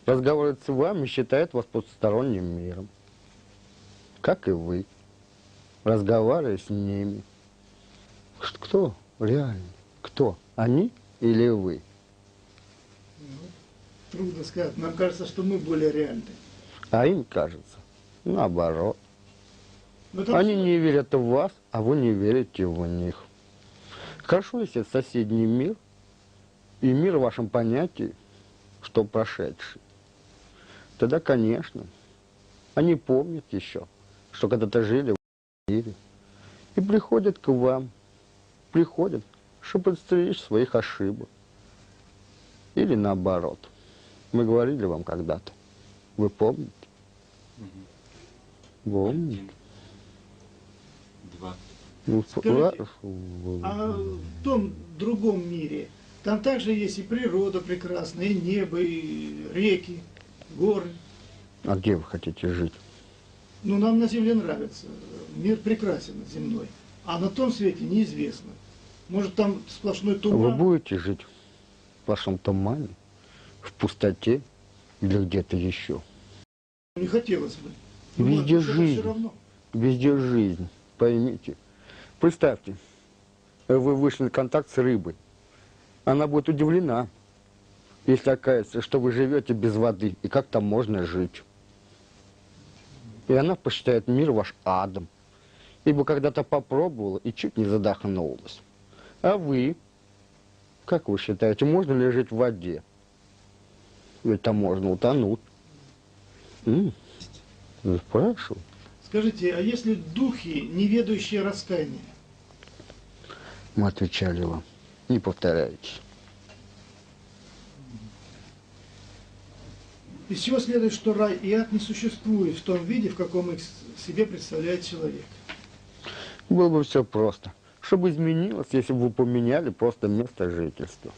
разговаривает с вами и считает вас потусторонним миром. Как и вы. Разговаривая с ними. Кто реальный? Кто? Они или вы? Трудно сказать. Нам кажется, что мы более реальны. А им кажется наоборот. Но там Они не верят в вас, а вы не верите в них. Хорошо, если это соседний мир, и мир в вашем понятии, что прошедший. Тогда, конечно, они помнят еще, что когда-то жили в мире, и приходят к вам, приходят, чтобы подстричь своих ошибок. Или наоборот. Мы говорили вам когда-то. Вы помните? Помните? 1, 2. Ну, Скажите, а в том другом мире, там также есть и природа прекрасная, и небо, и реки, горы. А где вы хотите жить? Ну, нам на земле нравится. Мир прекрасен земной. А на том свете неизвестно. Может, там сплошной Вы туман. будете жить в вашем тумане, в пустоте или где-то еще? Не хотелось бы. Везде это жизнь. все равно. Везде жизнь, поймите. Представьте, вы вышли на контакт с рыбой. Она будет удивлена, если окажется, что вы живете без воды, и как там можно жить. И она посчитает мир ваш адом, ибо когда-то попробовала и чуть не задохнулась. А вы, как вы считаете, можно ли жить в воде? Ведь там можно утонуть. Спрашиваю. Скажите, а если духи, не ведающие раскаяния? Мы отвечали вам. Не повторяйтесь. Из чего следует, что рай и ад не существуют в том виде, в каком их себе представляет человек? Было бы все просто. Чтобы изменилось, если бы вы поменяли просто место жительства.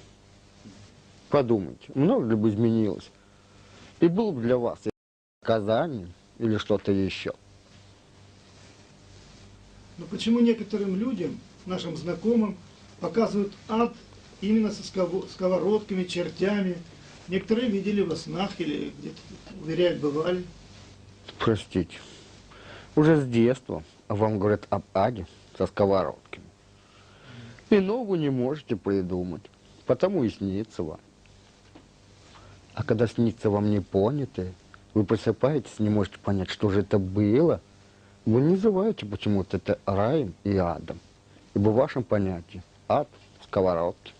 Подумайте, много ли бы изменилось? И было бы для вас наказание или что-то еще? Но почему некоторым людям, нашим знакомым, показывают ад именно со сковородками, чертями? Некоторые видели во снах или где-то, уверяют, бывали. Простите, уже с детства вам говорят об аде со сковородками. Иного вы не можете придумать, потому и снится вам. А когда снится вам непонятое, вы просыпаетесь, не можете понять, что же это было, вы не называете почему-то это раем и адом. Ибо в вашем понятии ад – сковородки,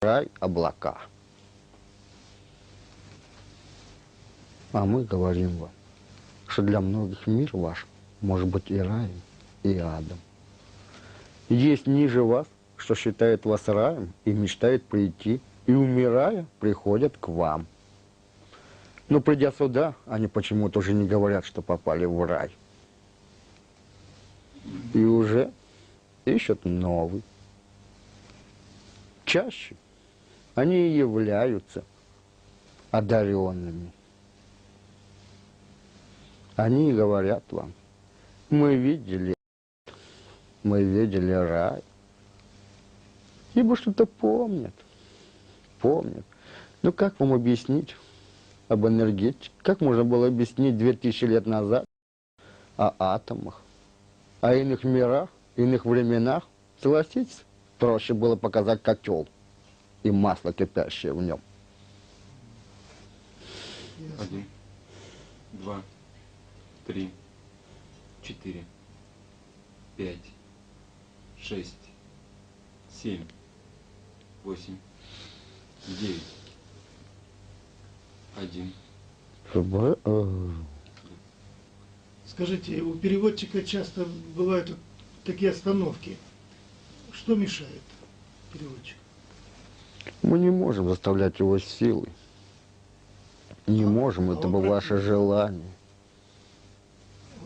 рай – облака. А мы говорим вам, что для многих мир ваш может быть и раем, и адом. Есть ниже вас, что считает вас раем и мечтает прийти, и, умирая, приходят к вам. Но придя сюда, они почему-то уже не говорят, что попали в рай. И уже ищут новый. Чаще они и являются одаренными. Они говорят вам, мы видели рай. Ибо что-то помнят. Но как вам объяснить об энергетике? Как можно было объяснить 2000 лет назад о атомах, о иных мирах, иных временах? Согласитесь, проще было показать котел и масло кипящее в нем. 1, 2, 3, 4, 5, 6, 7, 8, 9, 1. Скажите, у переводчика часто бывают такие остановки. Что мешает переводчику? Мы не можем заставлять его силой. Не можем, а это он бы ваше желание.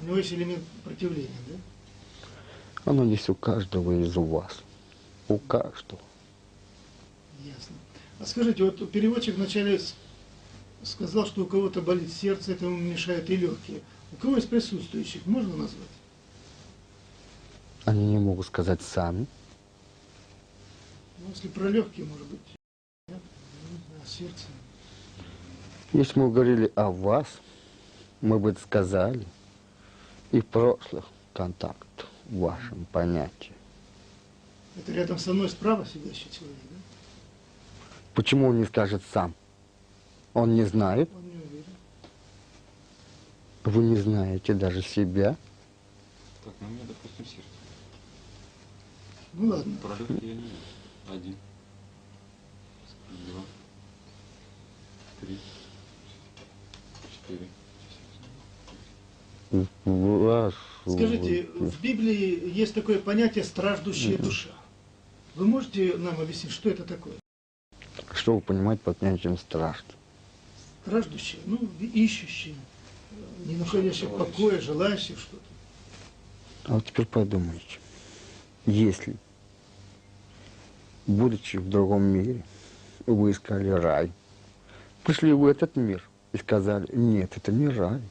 У него есть элемент противления, да? Оно есть у каждого из вас. У каждого. Ясно. А скажите, вот переводчик вначале сказал, что у кого-то болит сердце, это ему мешает и легкие. У кого из присутствующих можно назвать? Они не могут сказать сами. Ну, если про легкие, может быть, нет? А сердце. Если мы говорили о вас, мы бы это сказали и в прошлых контактах в вашем понятии. Это рядом со мной справа сидящий человек, да? Почему он не скажет сам? Он не знает. Он не уверен. Вы не знаете даже себя. Так, ну у меня, допустим, сердце. Ну ладно. Про легкие я не вижу. 1, 2, 3, 4. Ваш... Скажите, в Библии есть такое понятие «страждущая душа». Вы можете нам объяснить, что это такое? Что вы понимаете под понятием страждущий? Страждущая, ну, ищущая, не находящая покоя, желающая что-то. А вот теперь подумайте. Если, будучи в другом мире, вы искали рай, пришли в этот мир и сказали, нет, это не рай.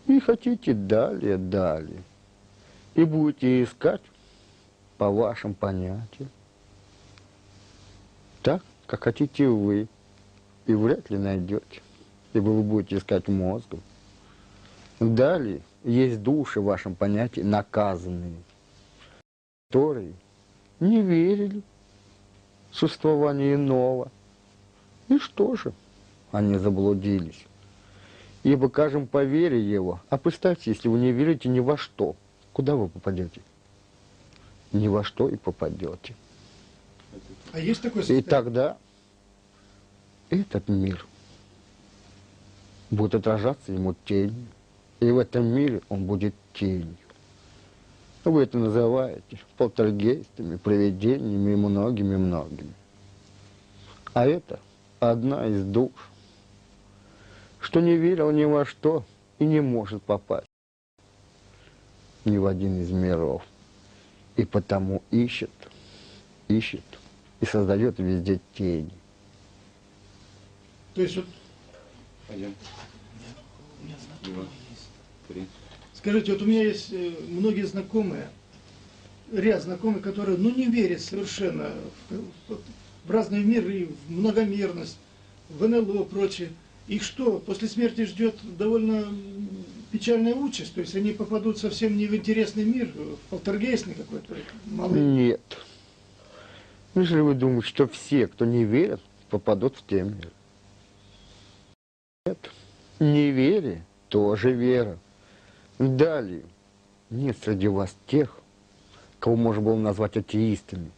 И хотите далее, и будете искать по вашим понятиям, так, как хотите вы, и вряд ли найдете, ибо вы будете искать мозгом. Далее есть души в вашем понятии наказанные, которые не верили в существование иного. И что же? Они заблудились. Ибо кажем по вере его. А представьте, если вы не верите ни во что, куда вы попадете? Ни во что и попадете. А есть такое И состояние? тогда этот мир будет отражаться ему тенью. И в этом мире он будет тенью. Вы это называете полтергейстами, привидениями и многими-многими. А это одна из душ, что не верил ни во что и не может попасть ни в один из миров. И потому ищет и создает везде тени. То есть вот, 1, 2, 3. скажите, вот у меня есть многие знакомые, ряд знакомых, которые, ну, не верят совершенно в разные миры, в многомерность, в НЛО и прочее. Их что, после смерти ждет довольно печальная участь? То есть они попадут совсем не в интересный мир, в полтергейстный какой-то малый? Нет. Неужели вы думаете, что все, кто не верит, попадут в те миры? Нет. Неверие тоже вера. Далее. Нет среди вас тех, кого можно было назвать атеистами.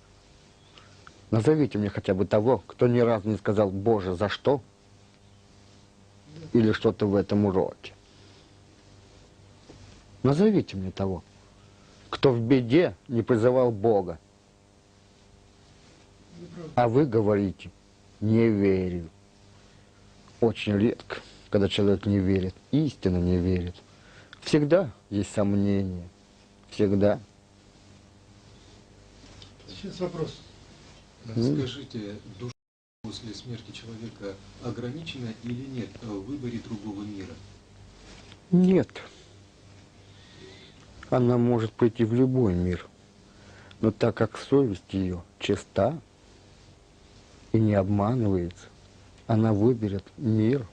Назовите мне хотя бы того, кто ни разу не сказал «Боже, за что?» или что-то в этом роде. Назовите мне того, кто в беде не призывал Бога. А вы говорите «не верю». Очень редко, когда человек не верит, истинно не верит. Всегда есть сомнения. Всегда. Сейчас вопрос. Скажите, душа после смерти человека ограничена или нет в выборе другого мира? Нет. Она может прийти в любой мир. Но так как совесть ее чиста и не обманывается, она выберет мир,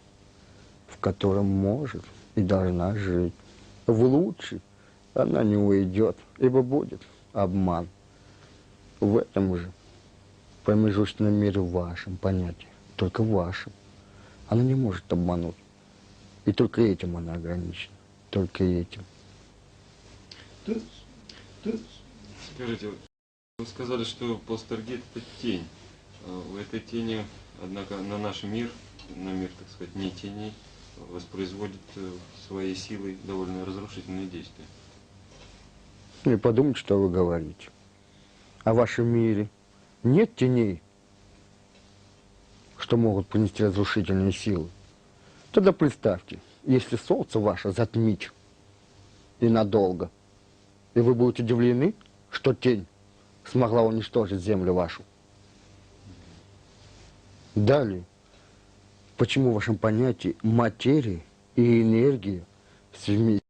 в котором может и должна жить. В лучший она не уйдет, ибо будет обман. В этом же промежуточном мире в вашем понятии, только в вашем. Она не может обмануть. И только этим она ограничена. Только этим. Скажите, вы сказали, что полтергейст это тень. В этой тени, однако, на наш мир, на мир, так сказать, не теней, воспроизводит своей силой довольно разрушительные действия. И подумайте, что вы говорите. О вашем мире нет теней, что могут принести разрушительные силы. Тогда представьте, если солнце ваше затмить и надолго, и вы будете удивлены, что тень смогла уничтожить землю вашу. Далее, почему в вашем понятии материя и энергия вместе?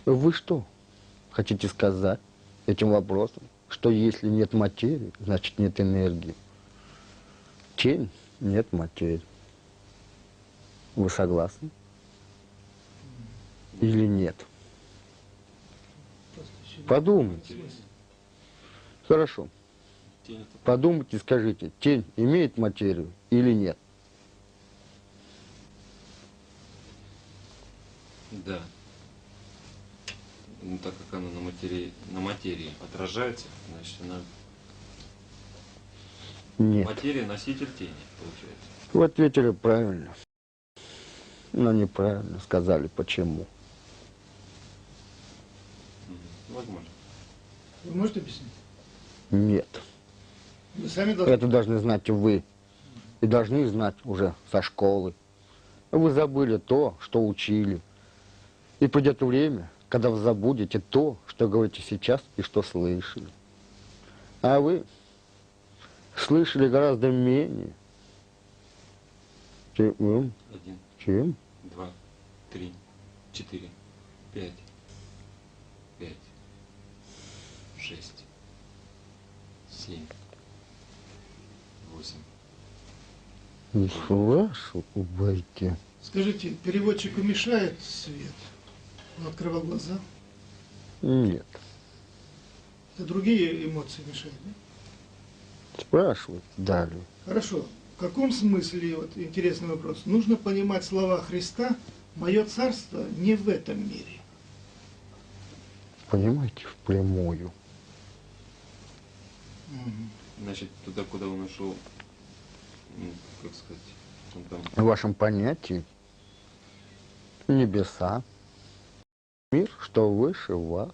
Вы что хотите сказать этим вопросом? Что если нет материи, значит нет энергии. Тень, нет материи. Вы согласны? Или нет? Подумайте. Хорошо. Тень это Подумайте, скажите, тень имеет материю или нет? да. Ну, так как она на материи отражается, значит она Нет. материя носитель тени, получается. Вы ответили правильно. Но неправильно сказали, почему. Возможно. Вы можете объяснить? Нет. Вы сами должны... Это должны знать вы. И должны знать уже со школы. Вы забыли то, что учили. И придет время, когда вы забудете то, что говорите сейчас и что слышали. А вы слышали гораздо менее, чем 1, чем 2, 3, 4, 5, 5, 6, 7, 8. вашу убойте. Скажите, переводчику мешает свет? Он открывал глаза. Нет. Это другие эмоции мешают, да? Спрашивают далее. Хорошо. В каком смысле, вот интересный вопрос, нужно понимать слова Христа «Мое царство не в этом мире»? Понимаете, впрямую. Значит, туда, куда он ушел, ну, как сказать, он там... В вашем понятии небеса, мир, что выше вас.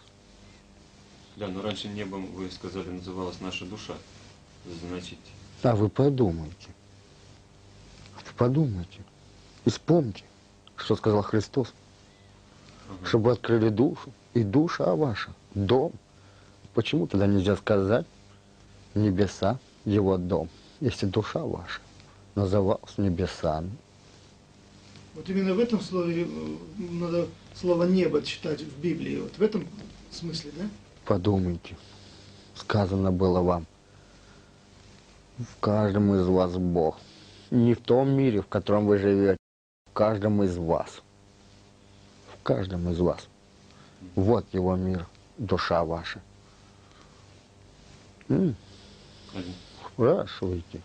Да, но раньше небом, вы сказали, называлась наша душа. Значит, А вы подумайте. Подумайте. И вспомните, что сказал Христос. ага. Чтобы открыли душу, и душа ваша, дом. Почему тогда нельзя сказать небеса, его дом, если душа ваша? назывался небесами. Вот именно в этом слове надо слово «небо» читать в Библии. Вот в этом смысле, да? Подумайте, сказано было вам, в каждом из вас Бог. Не в том мире, в котором вы живете, в каждом из вас. В каждом из вас. Вот его мир, душа ваша. Спрашивайте.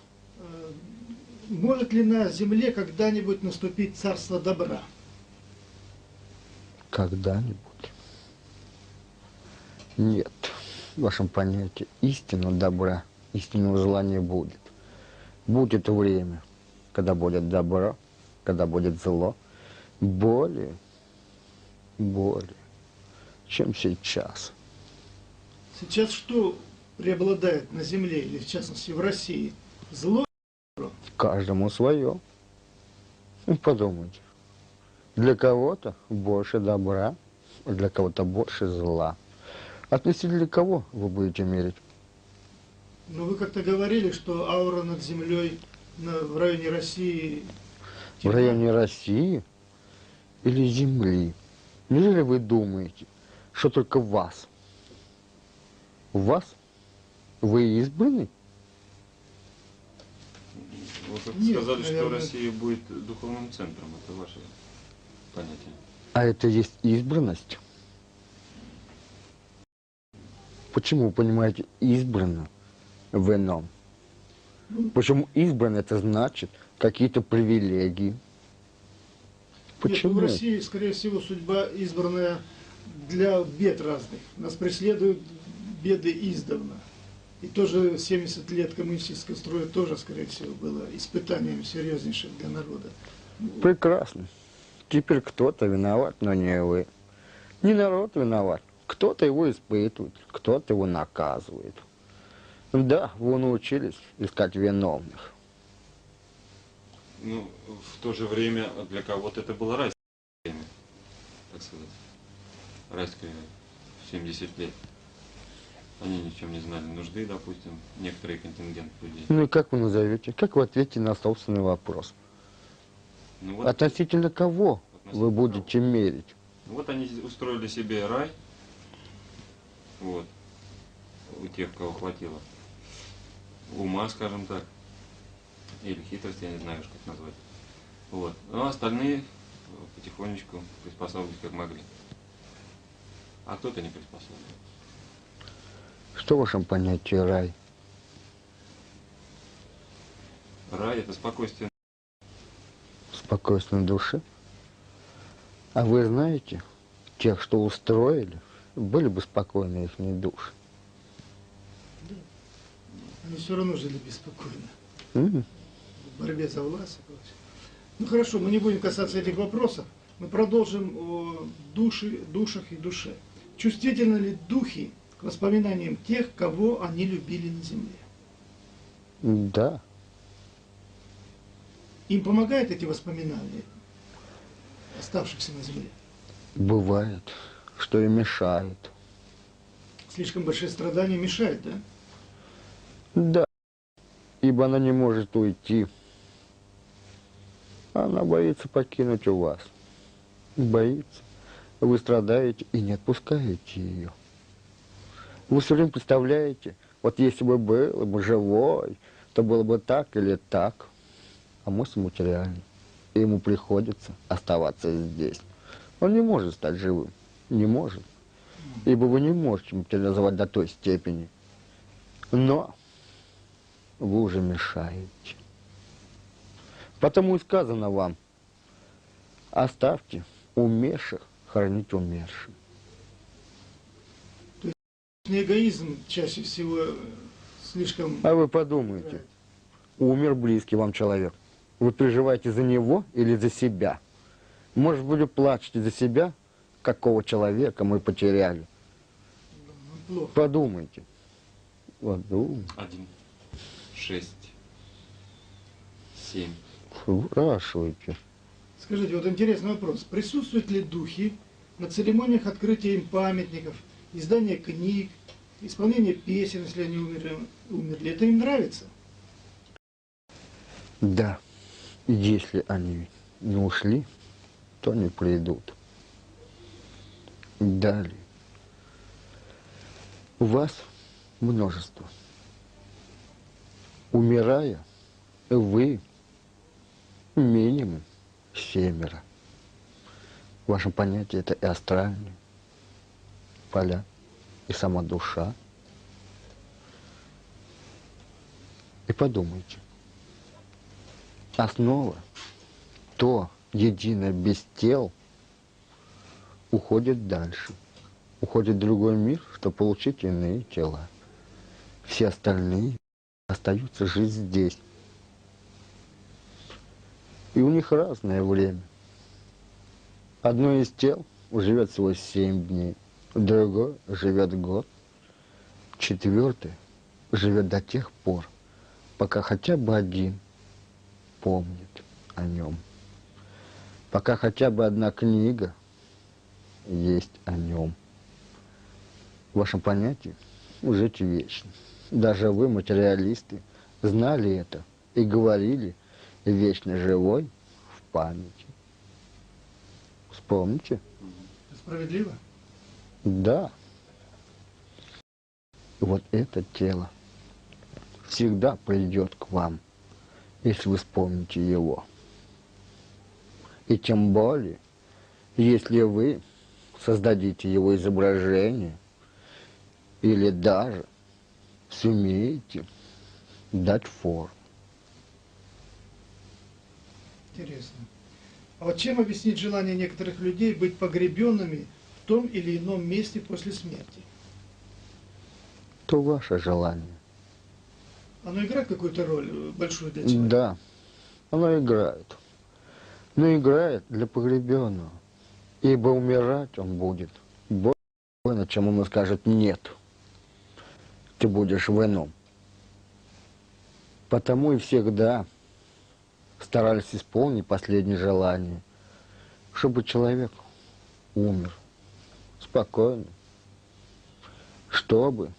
Может ли на земле когда-нибудь наступить царство добра? Когда-нибудь? Нет. В вашем понятии истинного добра, истинного зла не будет. Будет время, когда будет добро, когда будет зло, более, чем сейчас. Сейчас что преобладает на земле, или в частности в России? Зло? Каждому свое. Подумайте. Для кого-то больше добра, для кого-то больше зла. Относительно кого вы будете мерить? Но вы как-то говорили, что аура над землей в районе России... В районе России или Земли? Неужели вы думаете, что только вас? Вас? Вы избранный? Вы как Нет, сказали, что наверное. Россия будет духовным центром. Это ваше понятие. А это есть избранность? Почему вы понимаете избранно в ином? Почему избран это значит какие-то привилегии? Почему? Нет, в России, скорее всего, судьба избранная для бед разных. Нас преследуют беды издавна. И тоже 70 лет коммунистического строя тоже, скорее всего, было испытанием серьезнейшим для народа. Прекрасно. Теперь кто-то виноват, но не вы. Не народ виноват. Кто-то его испытывает, кто-то его наказывает. Да, вы научились искать виновных. Ну, в то же время для кого-то это было райское время, так сказать. Райское 70 лет. Они ничем не знали нужды, допустим, некоторые контингент людей. Ну и как вы назовете? Как вы ответите на собственный вопрос? Ну, вот, Относительно кого относительно вы будете мерить? вот они устроили себе рай, вот, у тех, кого хватило ума, скажем так, или хитрости, я не знаю уж как назвать. Вот. Ну, а остальные потихонечку приспособились как могли. А кто-то не приспособился. Что в вашем понятии рай? Рай — это спокойствие. Спокойствие души? А вы знаете, тех, что устроили, были бы спокойны их души? Они все равно жили беспокойно. М? В борьбе за власть и прочее. Ну хорошо, мы не будем касаться этих вопросов. Мы продолжим о душах и душе. Чувствительны ли духи к воспоминаниям тех, кого они любили на земле? Да. Им помогают эти воспоминания оставшихся на земле? Бывает, что и мешает. Слишком большие страдания мешают, да? Да. Ибо она не может уйти. Она боится покинуть у вас. Боится. Вы страдаете и не отпускаете ее. Вы все время представляете, вот если бы был бы живой, то было бы так или так. А мысль материальна. И ему приходится оставаться здесь. Он не может стать живым. Не может. Ибо вы не можете материализовать до той степени. Но вы уже мешаете. Потому и сказано вам, оставьте умерших хранить умершим. Эгоизм чаще всего слишком... А вы подумайте, умер близкий вам человек. Вы переживаете за него или за себя? Может быть, вы плачете за себя, какого человека мы потеряли? Плохо. Подумайте. Подумайте. 1, 6, 7. Спрашивайте. Скажите, вот интересный вопрос. Присутствуют ли духи на церемониях открытия им памятников, издания книг, исполнения песен, если они умерли? Это им нравится? Да, если они не ушли, то не придут. Далее. У вас множество. Умирая, вы минимум 7. В вашем понятии это и астральные поля, и сама душа. И подумайте. Основа, то единое без тел, уходит дальше. Уходит в другой мир, чтобы получить иные тела. Все остальные остаются жить здесь. И у них разное время. Одно из тел живет всего 7 дней, другое живет год, 4 живет до тех пор, пока хотя бы один помнит о нем. Пока хотя бы одна книга есть о нем. В вашем понятии жить вечно. Даже вы, материалисты, знали это и говорили «вечно живой в памяти». Вспомните? Справедливо? Да. Вот это тело всегда придет к вам, если вы вспомните его. И тем более, если вы создадите его изображение или даже сумеете дать форму. Интересно. А вот чем объяснить желание некоторых людей быть погребенными в том или ином месте после смерти? То ваше желание. Оно играет какую-то роль большую для человека? Да, оно играет. Но играет для погребенного. Ибо умирать он будет больно, чем ему скажет «нет». Ты будешь в ином. Потому и всегда старались исполнить последнее желание, чтобы человек умер спокойно, чтобы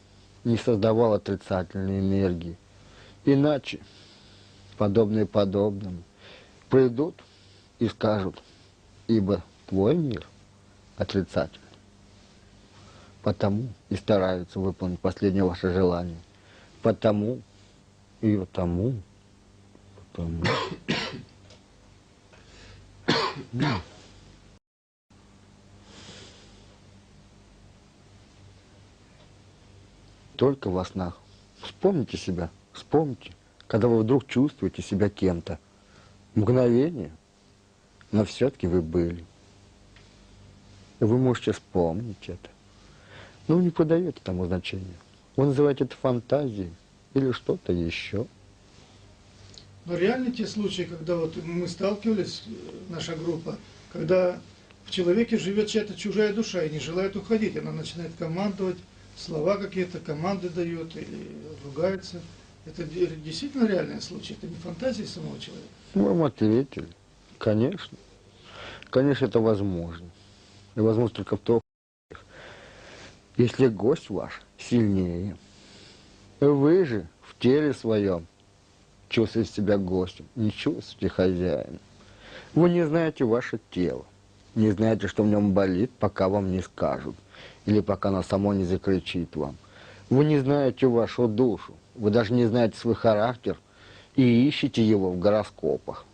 не создавал отрицательной энергии. Иначе, подобные подобному, придут и скажут, ибо твой мир отрицательный. Потому и стараются выполнить последнее ваше желание. Потому и потому. Только во снах. Вспомните себя, вспомните, когда вы вдруг чувствуете себя кем-то. Мгновение, но все-таки вы были. Вы можете вспомнить это. Но вы не придаете тому значения. Вы называете это фантазией или что-то еще. Но реально те случаи, когда вот мы сталкивались, наша группа, когда в человеке живет чья-то чужая душа и не желает уходить, она начинает командовать, слова какие-то, команды дает или ругается. Это действительно реальный случай, это не фантазия самого человека. Мы вам ответили. Конечно. Конечно, это возможно. И возможно только в том, если гость ваш сильнее. Вы же в теле своем чувствуете себя гостем, не чувствуете хозяина. Вы не знаете ваше тело, не знаете, что в нем болит, пока вам не скажут, или пока оно само не закричит вам. Вы не знаете вашу душу, вы даже не знаете свой характер и ищете его в гороскопах.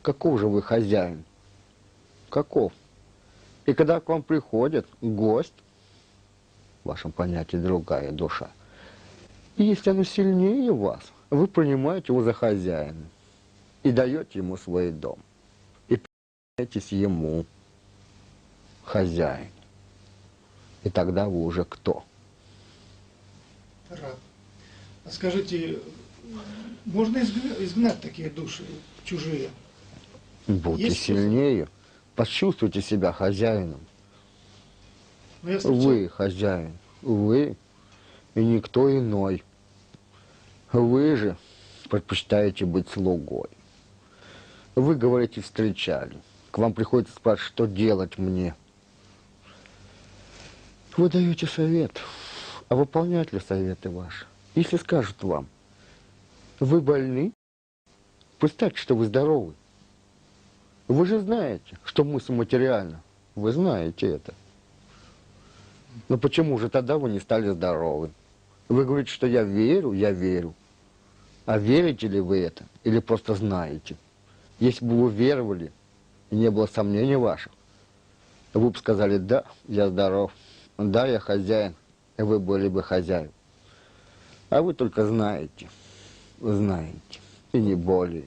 Каков же вы хозяин? Каков? И когда к вам приходит гость, в вашем понятии другая душа, и если оно сильнее вас, вы принимаете его за хозяина и даете ему свой дом. И принимаетесь ему, хозяин. И тогда вы уже кто? Раб. А скажите, можно изгнать такие души чужие? Будьте Есть сильнее, почувствуйте себя хозяином. Но я встречал- Вы хозяин, вы и никто иной. Вы же предпочитаете быть слугой. Вы, говорите, встречали. К вам приходится спрашивать, что делать мне. Вы даете совет, а выполнять ли советы ваши? Если скажут вам, вы больны, Представьте, что вы здоровы. Вы же знаете, что мысль материальна. Вы знаете это. Но почему же тогда вы не стали здоровы? Вы говорите, что я верю, я верю. А верите ли вы это? Или просто знаете? Если бы вы веровали, и не было сомнений ваших, вы бы сказали, да, я здоров, да, я хозяин, и вы были бы хозяин. А вы только знаете, и не более.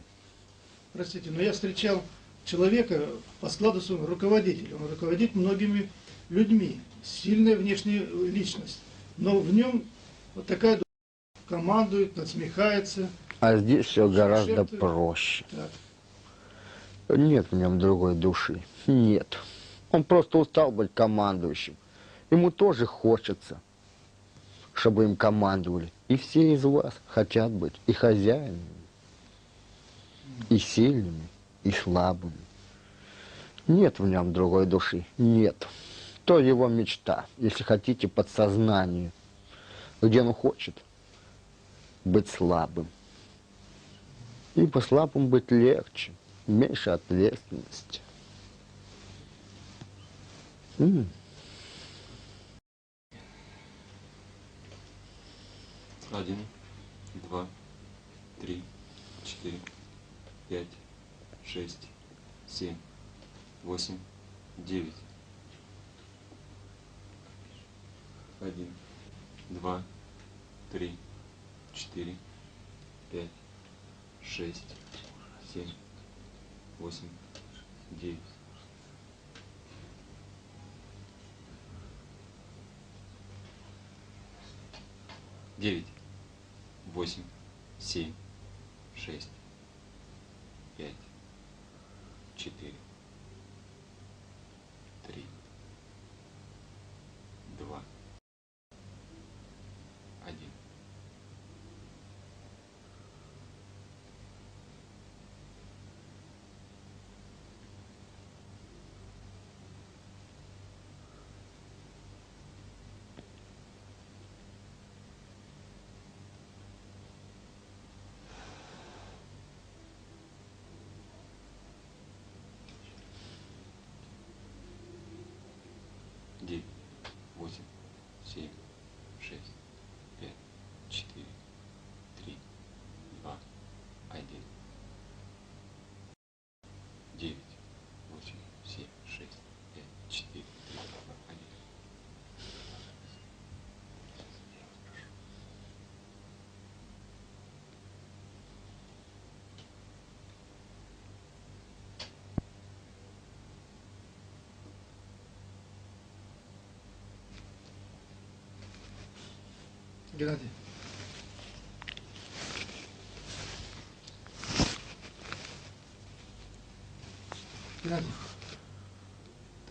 Простите, но я встречал человека по складу своему, руководителя. Он руководит многими людьми, сильная внешняя личность. Но в нем вот такая душа, командует, насмехается. А здесь все гораздо шепчет. проще. Так. Нет в нем другой души. Нет. Он просто устал быть командующим. Ему тоже хочется, чтобы им командовали. И все из вас хотят быть и хозяинами, и сильными, и слабыми. Нет в нем другой души. Нет. То его мечта, если хотите, подсознание, где он хочет быть слабым. Ибо слабым быть легче, меньше ответственности. 1, 2, 3, 4, 5, 6, 7, 8, 9. 1, 2, 3, 4, 5, 6, 7, 8, 9. Девять, 8, 7, 6, 5, 4, 3, 2, 1. Девять, 8, 7, 6, 5, 4, 3, 2, 1. 9, 8, 7, 6, 5, 4, 3, 2, 1. Геннадий. Геннадий,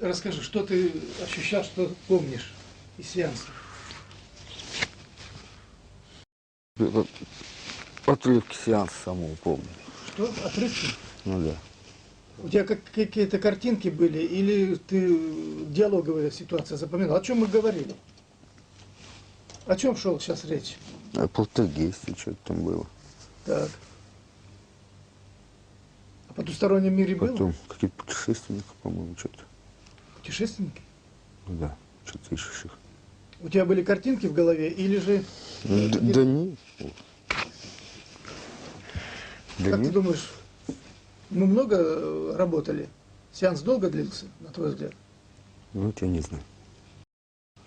расскажи, что ты ощущал, что помнишь из сеанса? Отрывки сеанса самого помню. Что? Отрывки? Ну да. У тебя какие-то картинки были, или ты диалоговая ситуация запоминал? О чем мы говорили? О чем шел сейчас речь? А полтергейсте что-то там было. Так. А в потустороннем мире было? Потом какие-то путешественники, по-моему, что-то. Путешественники? Ну да, что-то ищущих. У тебя были картинки в голове, или же... Да нет. Да Как ты нет. думаешь, мы много работали? Сеанс долго длился, на твой взгляд? Вот я не знаю.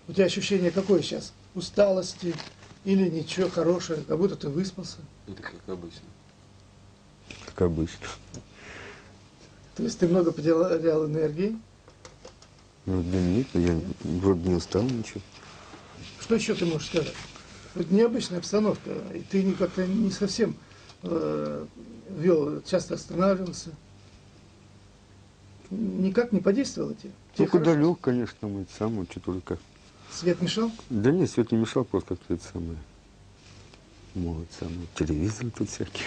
У тебя ощущение какое сейчас? Усталости или ничего хорошее, как будто ты выспался? Это как обычно. Как обычно. То есть ты много потерял энергии? Ну да нет, я вроде не устал ничего. Что еще ты можешь сказать? Вот необычная обстановка, и ты как-то не совсем вел, часто останавливался. Никак не подействовало тебе? Тебе Только хорошо? далек, конечно, мы это самое, что только. Свет мешал? Да нет, свет не мешал, просто как-то это самое. Вот, самое, телевизор тут всякий.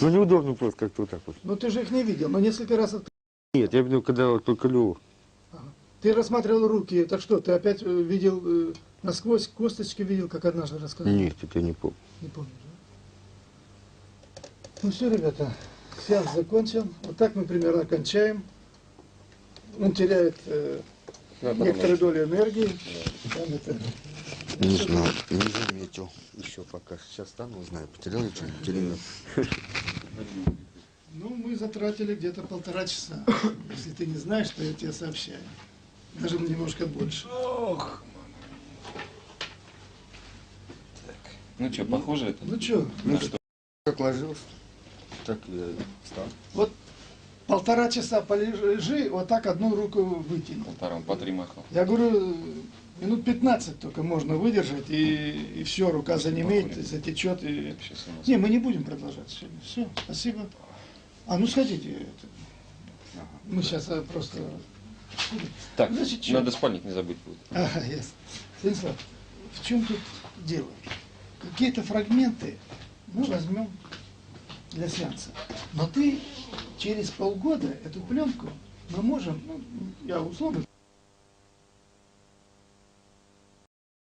Ну неудобно просто как-то вот так вот. Ну ты же их не видел, но несколько раз... Нет, я видел, когда вот только лег. Ты рассматривал руки, так что, ты опять видел насквозь, косточки видел, как однажды рассказал? Нет, это я не помню. Не помню, да? Ну все, ребята, Сеанс закончен. Вот так мы примерно кончаем. Он теряет некоторую долю энергии. Там это... Не знаю, не заметил. Еще пока. Сейчас стану, узнаю, потерял я что-нибудь или нет. Ну, мы затратили где-то 1,5 часа. Если ты не знаешь, то я тебе сообщаю. Даже немножко больше. Ох. Так. Ну что, похоже это? Ну что, Ну что, как ложился, так я встал. вот 1,5 часа полежи, вот так одну руку вытянул. Полтора, по 3 махал. Я говорю, минут 15 только можно выдержать, и все, рука занемеет, затечет. И... Сейчас у нас. Не, мы не будем продолжать сегодня. Все, спасибо. А ну сходите. Это. Мы сейчас просто... Так, Значит, чё? надо спальник не забыть будет. Ага, ясно. Станислав, в чем тут дело? Какие-то фрагменты мы возьмем для сеанса. Но ты через полгода эту пленку мы можем, ну, я условно